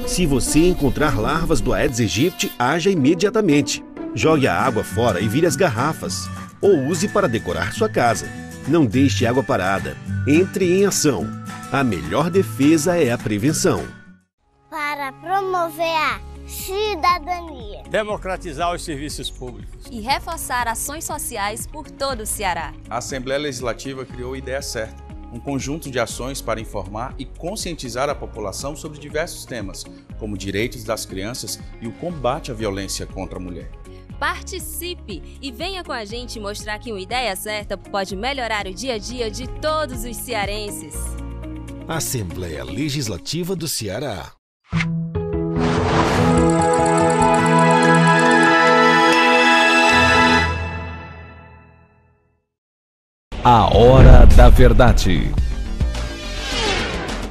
Se você encontrar larvas do Aedes aegypti, haja imediatamente. Jogue a água fora e vire as garrafas. Ou use para decorar sua casa. Não deixe água parada. Entre em ação. A melhor defesa é a prevenção. Para promover a cidadania, democratizar os serviços públicos e reforçar ações sociais por todo o Ceará. A Assembleia Legislativa criou a Ideia Certa, um conjunto de ações para informar e conscientizar a população sobre diversos temas, como direitos das crianças e o combate à violência contra a mulher. Participe e venha com a gente mostrar que uma ideia certa pode melhorar o dia a dia de todos os cearenses. Assembleia Legislativa do Ceará. A Hora da Verdade.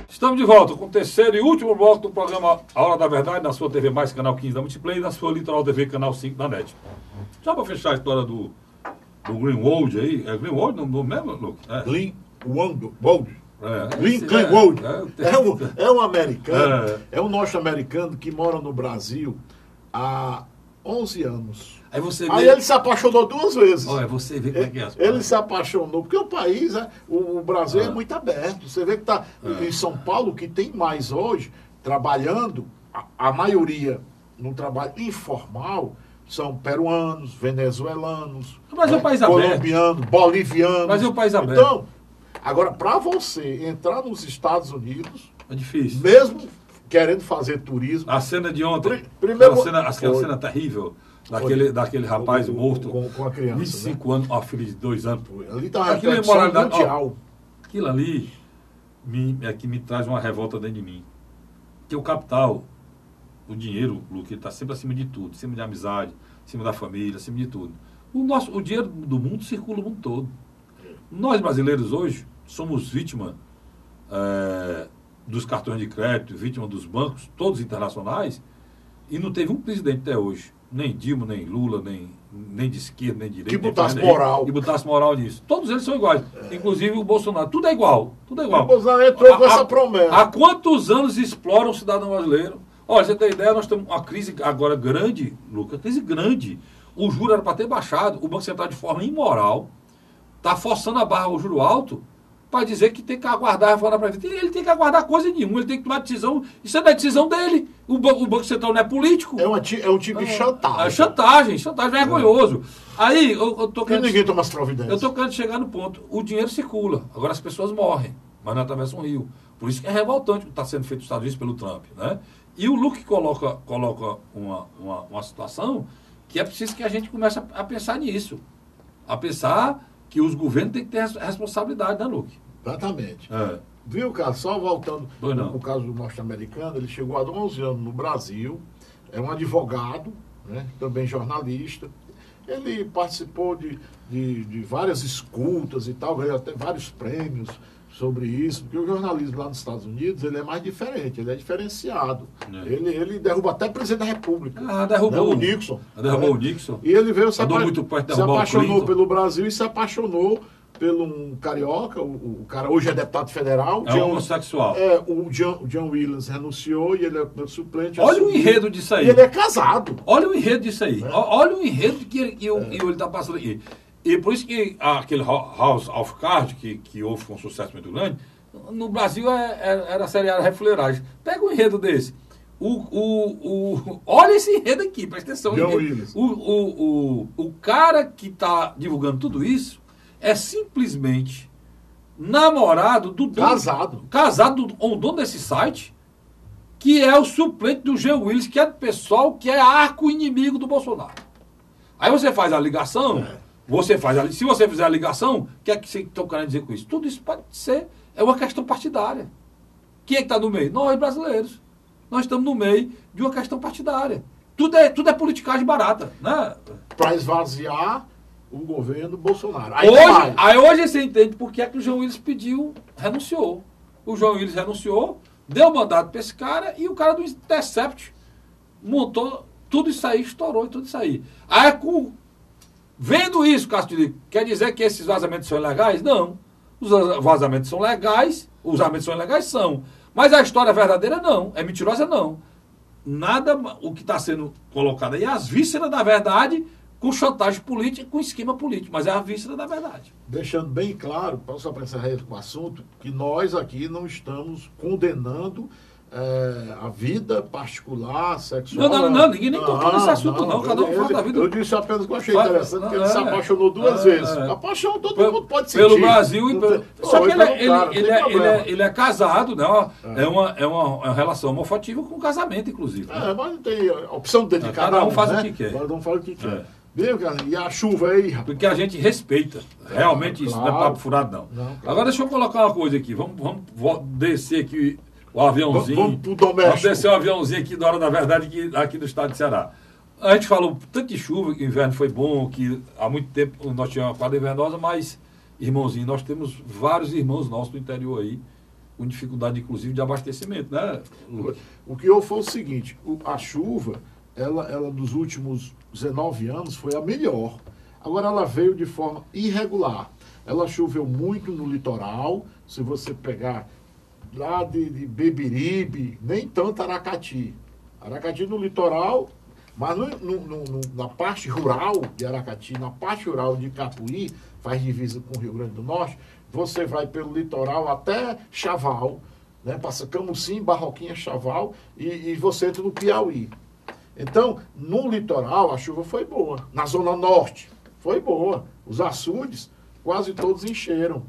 Estamos de volta com o terceiro e último bloco do programa A Hora da Verdade, na sua TV Mais, canal 15 da Multiplay, e na sua Litoral TV, canal 5 da NET. Já para fechar a história do Greenwald aí, é Greenwald no mesmo, Lucas? Greenwald. Greenwald. É um americano, é um norte-americano que mora no Brasil há 11 anos. Aí ele se apaixonou 2 vezes. Olha, você vê como é que é. Ele se apaixonou, porque o país, o Brasil é muito aberto. Você vê que está em São Paulo, que tem mais hoje, trabalhando, a maioria no trabalho informal, são peruanos, venezuelanos, mas é um país colombianos, bolivianos. Mas é um país aberto. Então, agora, para você entrar nos Estados Unidos, é difícil. Mesmo querendo fazer turismo. A cena de ontem, aquela cena terrível, daquele rapaz morto com a criança. 25 anos, a filha de 2 anos. Ali está a imoralidade mundial. Aquilo ali me traz uma revolta dentro de mim. Que o capital, o dinheiro, Luque, está sempre acima de tudo, acima de amizade, acima da família, acima de tudo. O dinheiro do mundo circula o mundo todo. Nós brasileiros hoje somos vítima dos cartões de crédito, vítima dos bancos, todos internacionais, e não teve um presidente até hoje, nem Dilma, nem Lula, nem de esquerda, nem de direita. Que botasse moral. Que botasse moral nisso. Todos eles são iguais. Inclusive o Bolsonaro. Tudo é igual. Tudo é igual. O Bolsonaro entrou com essa promessa. Há quantos anos exploram o cidadão brasileiro? Olha, você tem ideia, nós temos uma crise agora grande, Lucas, crise grande. O juro era para ter baixado, o Banco Central de forma imoral está forçando a barra ao juro alto para dizer que tem que aguardar a reforma da Previdência. Ele tem que aguardar coisa nenhuma, ele tem que tomar decisão. Isso é da decisão dele. O Banco Central não é político. É um tipo de chantagem. É chantagem vergonhoso. Aí, eu tô querendo... ninguém toma as providências. Eu estou querendo chegar no ponto. O dinheiro circula, agora as pessoas morrem, mas não atravessam um rio. Por isso que é revoltante o que está sendo feito nos Estados Unidos pelo Trump, né? E o Luke coloca uma situação que é preciso que a gente comece a pensar nisso. A pensar que os governos têm que ter responsabilidade, né, Luke? Exatamente. Viu, cara? Só voltando no caso do norte-americano, ele chegou há 11 anos no Brasil, é um advogado, né, também jornalista. Ele participou de várias escutas e tal, ganhou até vários prêmios sobre isso, porque o jornalismo lá nos Estados Unidos ele é mais diferente, ele é diferenciado. Ele derruba até o presidente da República. Derrubou o Nixon. Derrubou o Nixon. E ele veio se apaixonou pelo Brasil e se apaixonou pelo um carioca, o cara hoje é deputado federal. Homossexual. O John Williams renunciou e ele é meu suplente. Olha o enredo disso aí. E ele é casado. Olha o enredo disso aí. Olha o enredo que ele está passando aqui. E por isso que aquele House of Cards, que houve um sucesso muito grande, no Brasil era a seriada Refuleiragem. Pega um enredo desse. Olha esse enredo aqui, presta atenção. O cara que está divulgando tudo isso é simplesmente namorado do dono. Casado com o dono desse site, que é o suplente do Jean Willis, que é do pessoal que é arco inimigo do Bolsonaro. Aí você faz a ligação, se você fizer a ligação, o que é que vocês estão querendo dizer com isso? Tudo isso pode ser, é uma questão partidária. Quem é que está no meio? Nós, brasileiros. Nós estamos no meio de uma questão partidária. Tudo é politicagem barata, né? Para esvaziar o governo Bolsonaro. Hoje você entende por que é que o João Willis renunciou. O João Willis renunciou, deu mandato para esse cara e o cara do Intercept montou tudo isso aí, estourou tudo isso aí. Aí, vendo isso, Cássio, quer dizer que esses vazamentos são ilegais? Não. Os vazamentos são legais, os vazamentos são ilegais, são. Mas a história verdadeira não, é mentirosa não. Nada, o que está sendo colocado aí é as vísceras da verdade com chantagem política, com esquema político, mas é a víscera da verdade. Deixando bem claro, só para encerrar com o assunto, que nós aqui não estamos condenando a vida particular, sexual. Não, ninguém nem tocou nesse assunto, não. Cada um fala da vida. Eu disse apenas que eu achei interessante, que ele se apaixonou 2 vezes. A paixão todo mundo pode sentir. Pelo Brasil e pelo... Só que ele é casado, né? É uma relação homoafetiva com casamento, inclusive. Mas não tem a opção de cada um faz o que quer. Cada um faz o que quer. Viu, cara? E a chuva aí, rapaz? Porque a gente respeita. Realmente isso não é papo furado, não. Agora deixa eu colocar uma coisa aqui. Vamos descer aqui o aviãozinho. Vamos pro doméstico. Vamos descer o aviãozinho aqui da hora da verdade aqui do estado de Ceará. A gente falou tanto de chuva, que o inverno foi bom, que há muito tempo nós tínhamos uma quadra invernosa, mas, irmãozinho, nós temos vários irmãos nossos do interior aí, com dificuldade, inclusive, de abastecimento, né? O que eu foi o seguinte, a chuva, ela dos últimos 19 anos foi a melhor. Agora ela veio de forma irregular. Ela choveu muito no litoral, se você pegar lá de Beberibe, nem tanto Aracati. Aracati no litoral, mas na parte rural de Aracati, na parte rural de Capuí, faz divisa com o Rio Grande do Norte, você vai pelo litoral até Chaval, né? Passa Camucim, Barroquinha, Chaval, e você entra no Piauí. Então, no litoral, a chuva foi boa. Na zona norte, foi boa. Os açudes, quase todos encheram.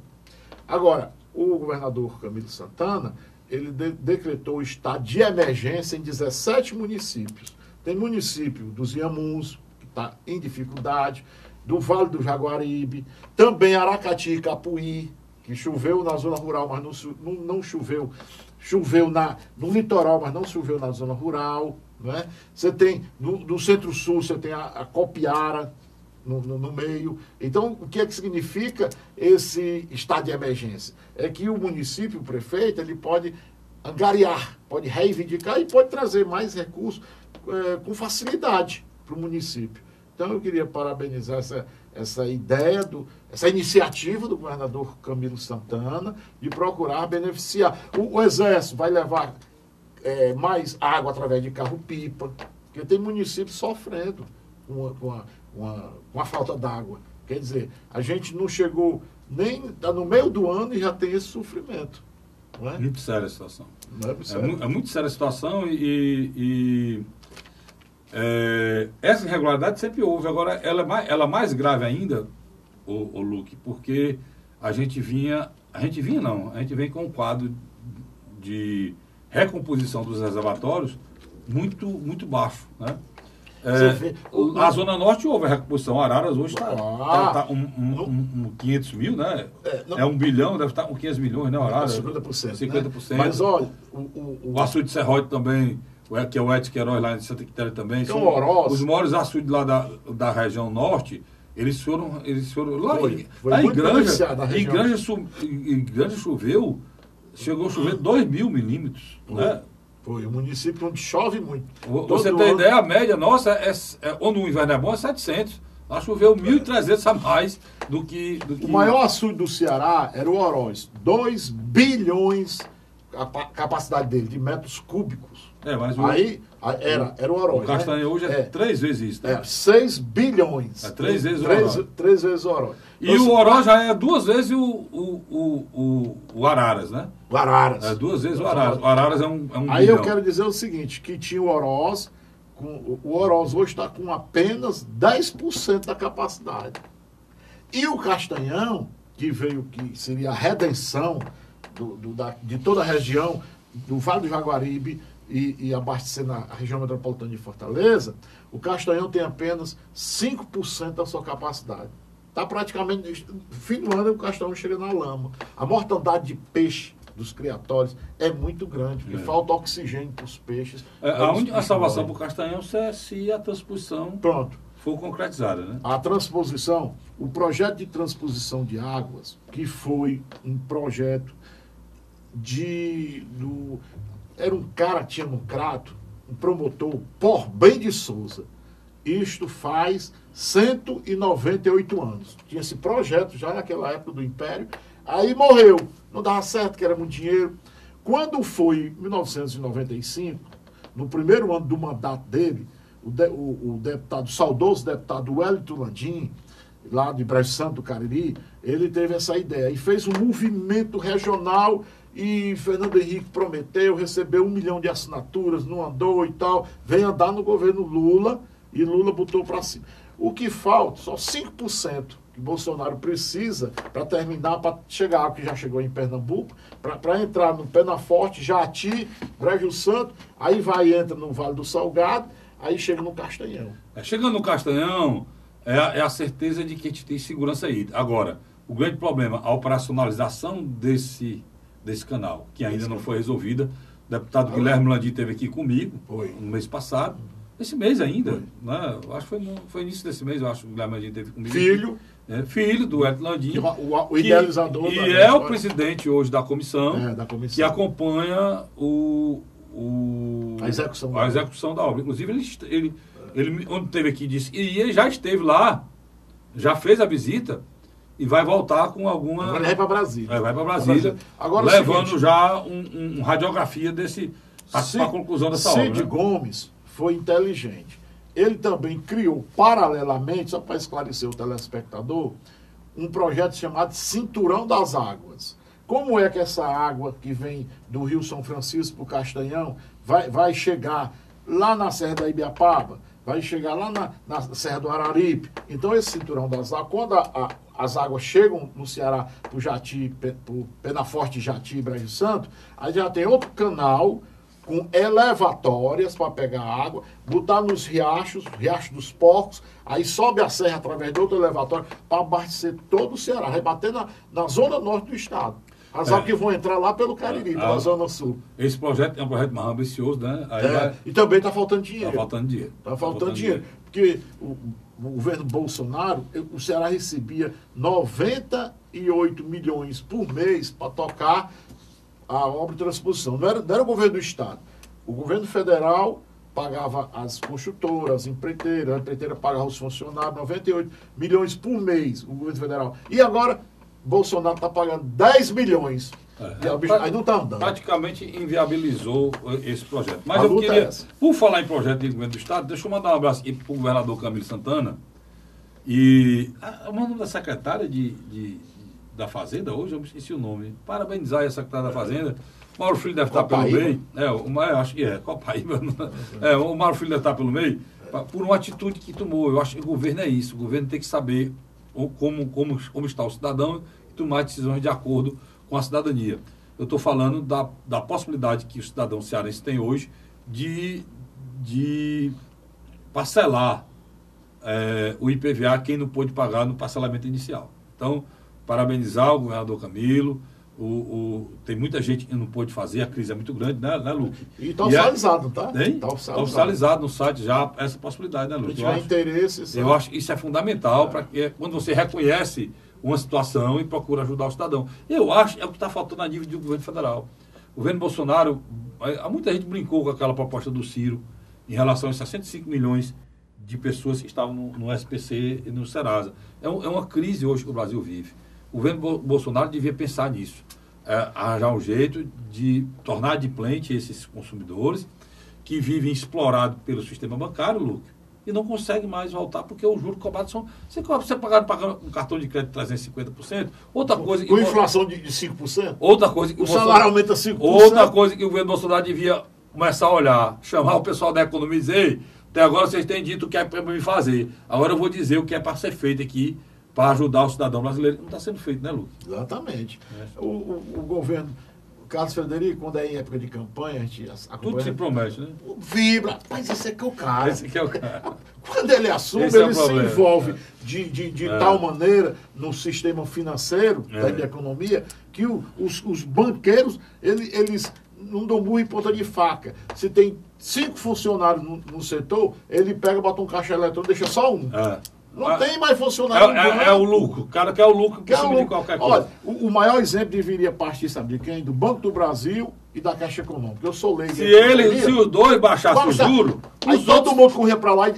Agora, o governador Camilo Santana, ele decretou o estado de emergência em 17 municípios. Tem município dos Inhamuns, que está em dificuldade, do Vale do Jaguaribe, também Aracati e Capuí, que choveu na zona rural, mas não choveu. Choveu no litoral, mas não choveu na zona rural. Né? Você tem, no centro-sul, você tem a Copiara no meio. Então, o que é que significa esse estado de emergência? É que o município, o prefeito, ele pode angariar, pode reivindicar e pode trazer mais recursos com facilidade para o município. Então, eu queria parabenizar essa ideia, essa iniciativa do governador Camilo Santana de procurar beneficiar. O Exército vai levar mais água através de carro-pipa, porque tem municípios sofrendo com a falta d'água. Quer dizer, a gente não chegou nem no meio do ano e já tem esse sofrimento. Não é? Muito séria a situação. É muito séria a situação e essa irregularidade sempre houve. Agora, ela é mais grave ainda, o Luque, porque a gente vem com um quadro de recomposição dos reservatórios muito baixo, né? A Zona Norte houve a recomposição. Araras hoje está 500 mil, né? 1 bilhão, deve estar com 500 milhões, né? Araras, 50%. Né? Mas olha, o açude de Serrote também, que é o Edson Queiroz lá em Santa Quitéria também. São os maiores açudes lá da região norte. Eles foram lá em Granja choveu, chegou a chover 2.000 milímetros, né? Foi um município onde chove muito. Você tem ideia, a média nossa, onde o inverno é bom, é 700. Lá choveu 1.300 a mais do que... O maior açude do Ceará era o Oroz. 2 bilhões a capacidade dele, de metros cúbicos. Mas aí Era o Oroz. O Castanha hoje é 3 vezes isso. Né? 6 bilhões. É 3 vezes o Oroz. 3 vezes o Oroz. E o Oroz já é 2 vezes o Araras, né? O Araras. É 2 vezes o Araras. O Araras é um Aí bilhão. eu quero dizer o seguinte, que tinha o Oroz, o Oroz hoje está com apenas 10% da capacidade. E o Castanhão, que seria a redenção de toda a região, do Vale do Jaguaribe e abastecendo a região metropolitana de Fortaleza, o Castanhão tem apenas 5% da sua capacidade. Está praticamente, no fim do ano, o Castanhão chega na lama. A mortandade de peixe dos criatórios é muito grande, porque falta oxigênio para os peixes. A salvação para o Castanhão é se a transposição for concretizada, né? A transposição, o projeto de transposição de águas, que foi um projeto era um cara que tinha no Crato, um promotor, Porbem de Souza. Isto faz 198 anos. Tinha esse projeto já naquela época do Império. Aí morreu. Não dava certo, que era muito dinheiro. Quando foi em 1995, no primeiro ano do mandato dele, o saudoso deputado Wellington Landim, lá de Brejo Santo do Cariri, ele teve essa ideia e fez um movimento regional. E Fernando Henrique prometeu, recebeu 1 milhão de assinaturas, não andou e tal, veio andar no governo Lula e Lula botou para cima. O que falta, só 5% que Bolsonaro precisa para terminar, para chegar ao que já chegou em Pernambuco, para entrar no Penaforte, Jati, Brejo Santo, aí entra no Vale do Salgado, aí chega no Castanhão. Chegando no Castanhão, é a certeza de que a gente tem segurança aí. Agora, o grande problema, a operacionalização desse canal, que ainda não foi resolvida. O deputado Guilherme Landim esteve aqui comigo no mês passado. Esse mês ainda, né? Acho que foi início desse mês, eu acho que o Guilherme Landim esteve comigo. Filho do Wellington Landim. O idealizador. E é o presidente hoje da comissão, que acompanha a execução da obra. Inclusive, ele onde esteve aqui, disse, e ele já esteve lá, já fez a visita, e vai voltar com alguma... Agora ele vai para Brasília. Vai para Brasília, agora, levando seguinte, já uma radiografia para a conclusão dessa obra. Cid Gomes foi inteligente. Ele também criou, paralelamente, só para esclarecer o telespectador, um projeto chamado Cinturão das Águas. Como é que essa água que vem do Rio São Francisco para o Castanhão vai chegar lá na Serra da Ibiapaba, vai chegar lá na Serra do Araripe? Então, esse Cinturão das Águas, quando as águas chegam no Ceará para o Jati, para o Penaforte, Jati e Brejo Santo, aí já tem outro canal com elevatórias para pegar água, botar nos riachos dos porcos, aí sobe a serra através de outro elevatório para abastecer todo o Ceará, rebater na zona norte do estado. As águas que vão entrar lá pelo Cariri, pela zona sul. Esse projeto é um projeto mais ambicioso, né? E também está faltando dinheiro. Está faltando dinheiro. Porque o governo Bolsonaro, o Ceará recebia 98 milhões por mês para tocar a obra de transposição. Não era o governo do estado. O governo federal pagava as construtoras, as empreiteiras, a empreiteira pagava os funcionários, 98 milhões por mês, o governo federal. E agora, Bolsonaro está pagando 10 milhões. Aí não está andando. Praticamente inviabilizou esse projeto. Mas eu queria, por falar em projeto de governo do estado, deixa eu mandar um abraço aqui para o governador Camilo Santana. E o nome da secretária da Fazenda hoje, eu me esqueci o nome. Parabenizar a secretária da Fazenda. O Mauro Filho deve estar pelo meio. Eu acho que Copaíba. O Mauro Filho deve estar pelo meio. Por uma atitude que tomou. Eu acho que o governo é isso. O governo tem que saber como está o cidadão e tomar decisões de acordo com a cidadania. Eu estou falando da possibilidade que o cidadão cearense tem hoje de parcelar o IPVA quem não pôde pagar no parcelamento inicial. Então, parabenizar o governador Camilo. Tem muita gente que não pôde fazer, a crise é muito grande, né, Luque? E está oficializado, tá? Está oficializado no site já essa possibilidade, né, Luque? Se tiver interesse... Eu acho que isso é fundamental para que quando você reconhece uma situação e procura ajudar o cidadão. Eu acho que é o que está faltando a nível do governo federal. O governo Bolsonaro, muita gente brincou com aquela proposta do Ciro em relação aos 65 milhões de pessoas que estavam no SPC e no Serasa. É uma crise hoje que o Brasil vive. O governo Bolsonaro devia pensar nisso. Arranjar um jeito de tornar adimplente esses consumidores que vivem explorados pelo sistema bancário, Luque, e não conseguem mais voltar porque os juros cobrados são... Você pagando um cartão de crédito 350%, outra coisa... Com inflação de 5%? Outra coisa que o salário aumenta 5%. Outra coisa que o governo Bolsonaro devia começar a olhar, chamar o pessoal da economia e dizer: até agora vocês têm dito o que é para me fazer, agora eu vou dizer o que é para ser feito aqui para ajudar o cidadão brasileiro. Não está sendo feito, né, Lucas? Exatamente. O governo, Carlos Frederico, quando é em época de campanha, a gente tudo se promete, né? Vibra. Mas esse aqui é o cara. Esse aqui é o cara. Quando ele assume, ele se envolve de tal maneira no sistema financeiro da economia que os banqueiros, eles não dão burro em ponta de faca. Se tem 5 funcionários no setor, ele pega, bota um caixa eletrônico, deixa só um. Não tem mais funcionário. É o lucro. O cara quer o lucro por cima de qualquer coisa. Olha, o maior exemplo deveria partir, sabe de quem? Do Banco do Brasil e da Caixa Econômica. Eu sou leigo. Se os dois baixassem o juro... Aí todo mundo corria para lá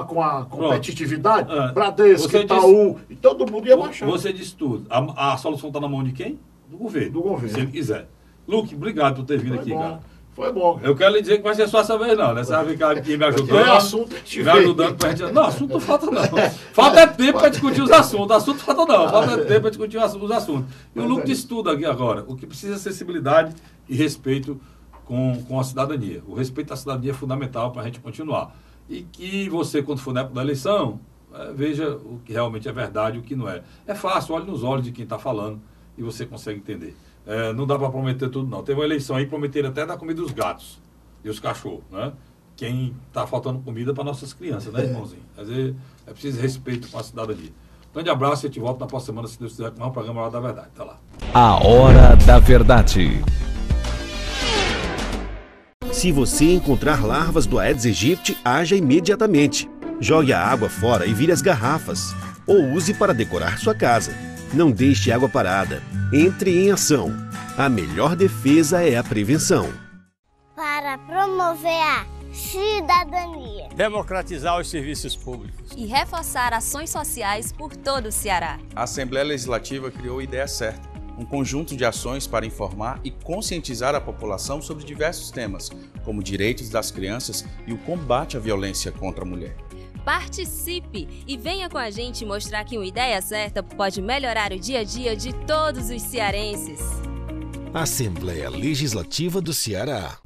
com a competitividade, Bradesco, Itaú, e todo mundo ia baixar. Você disse tudo. A solução está na mão de quem? Do governo. Do governo. Se ele quiser. Luque, obrigado por ter vindo aqui, cara. Foi bom. Eu quero lhe dizer que vai ser só essa vez, não. Nessa vez que me ajudando. Me ajudando pra gente. Não, assunto não falta, não. Falta tempo para discutir os assuntos. Assunto falta, não. Falta tempo para discutir os assuntos. E o Luque disse tudo aqui agora. O que precisa é sensibilidade e respeito com a cidadania. O respeito à cidadania é fundamental para a gente continuar. E que você, quando for na época da eleição, veja o que realmente é verdade e o que não é. É fácil, olhe nos olhos de quem está falando e você consegue entender. Não dá para prometer tudo, não. Teve uma eleição aí, prometeram até dar comida dos gatos e os cachorros, né? Quem está faltando comida para nossas crianças, né, irmãozinho? Às vezes é preciso respeito com a cidadania. Grande abraço e eu te volto na próxima semana, se Deus quiser, com mais um programa Hora da Verdade. Até lá. A Hora da Verdade. Se você encontrar larvas do Aedes aegypti, haja imediatamente. Jogue a água fora e vire as garrafas. Ou use para decorar sua casa. Não deixe água parada. Entre em ação. A melhor defesa é a prevenção. Para promover a cidadania, democratizar os serviços públicos e reforçar ações sociais por todo o Ceará. A Assembleia Legislativa criou a Ideia Certa, um conjunto de ações para informar e conscientizar a população sobre diversos temas, como direitos das crianças e o combate à violência contra a mulher. Participe e venha com a gente mostrar que uma ideia certa pode melhorar o dia a dia de todos os cearenses. Assembleia Legislativa do Ceará.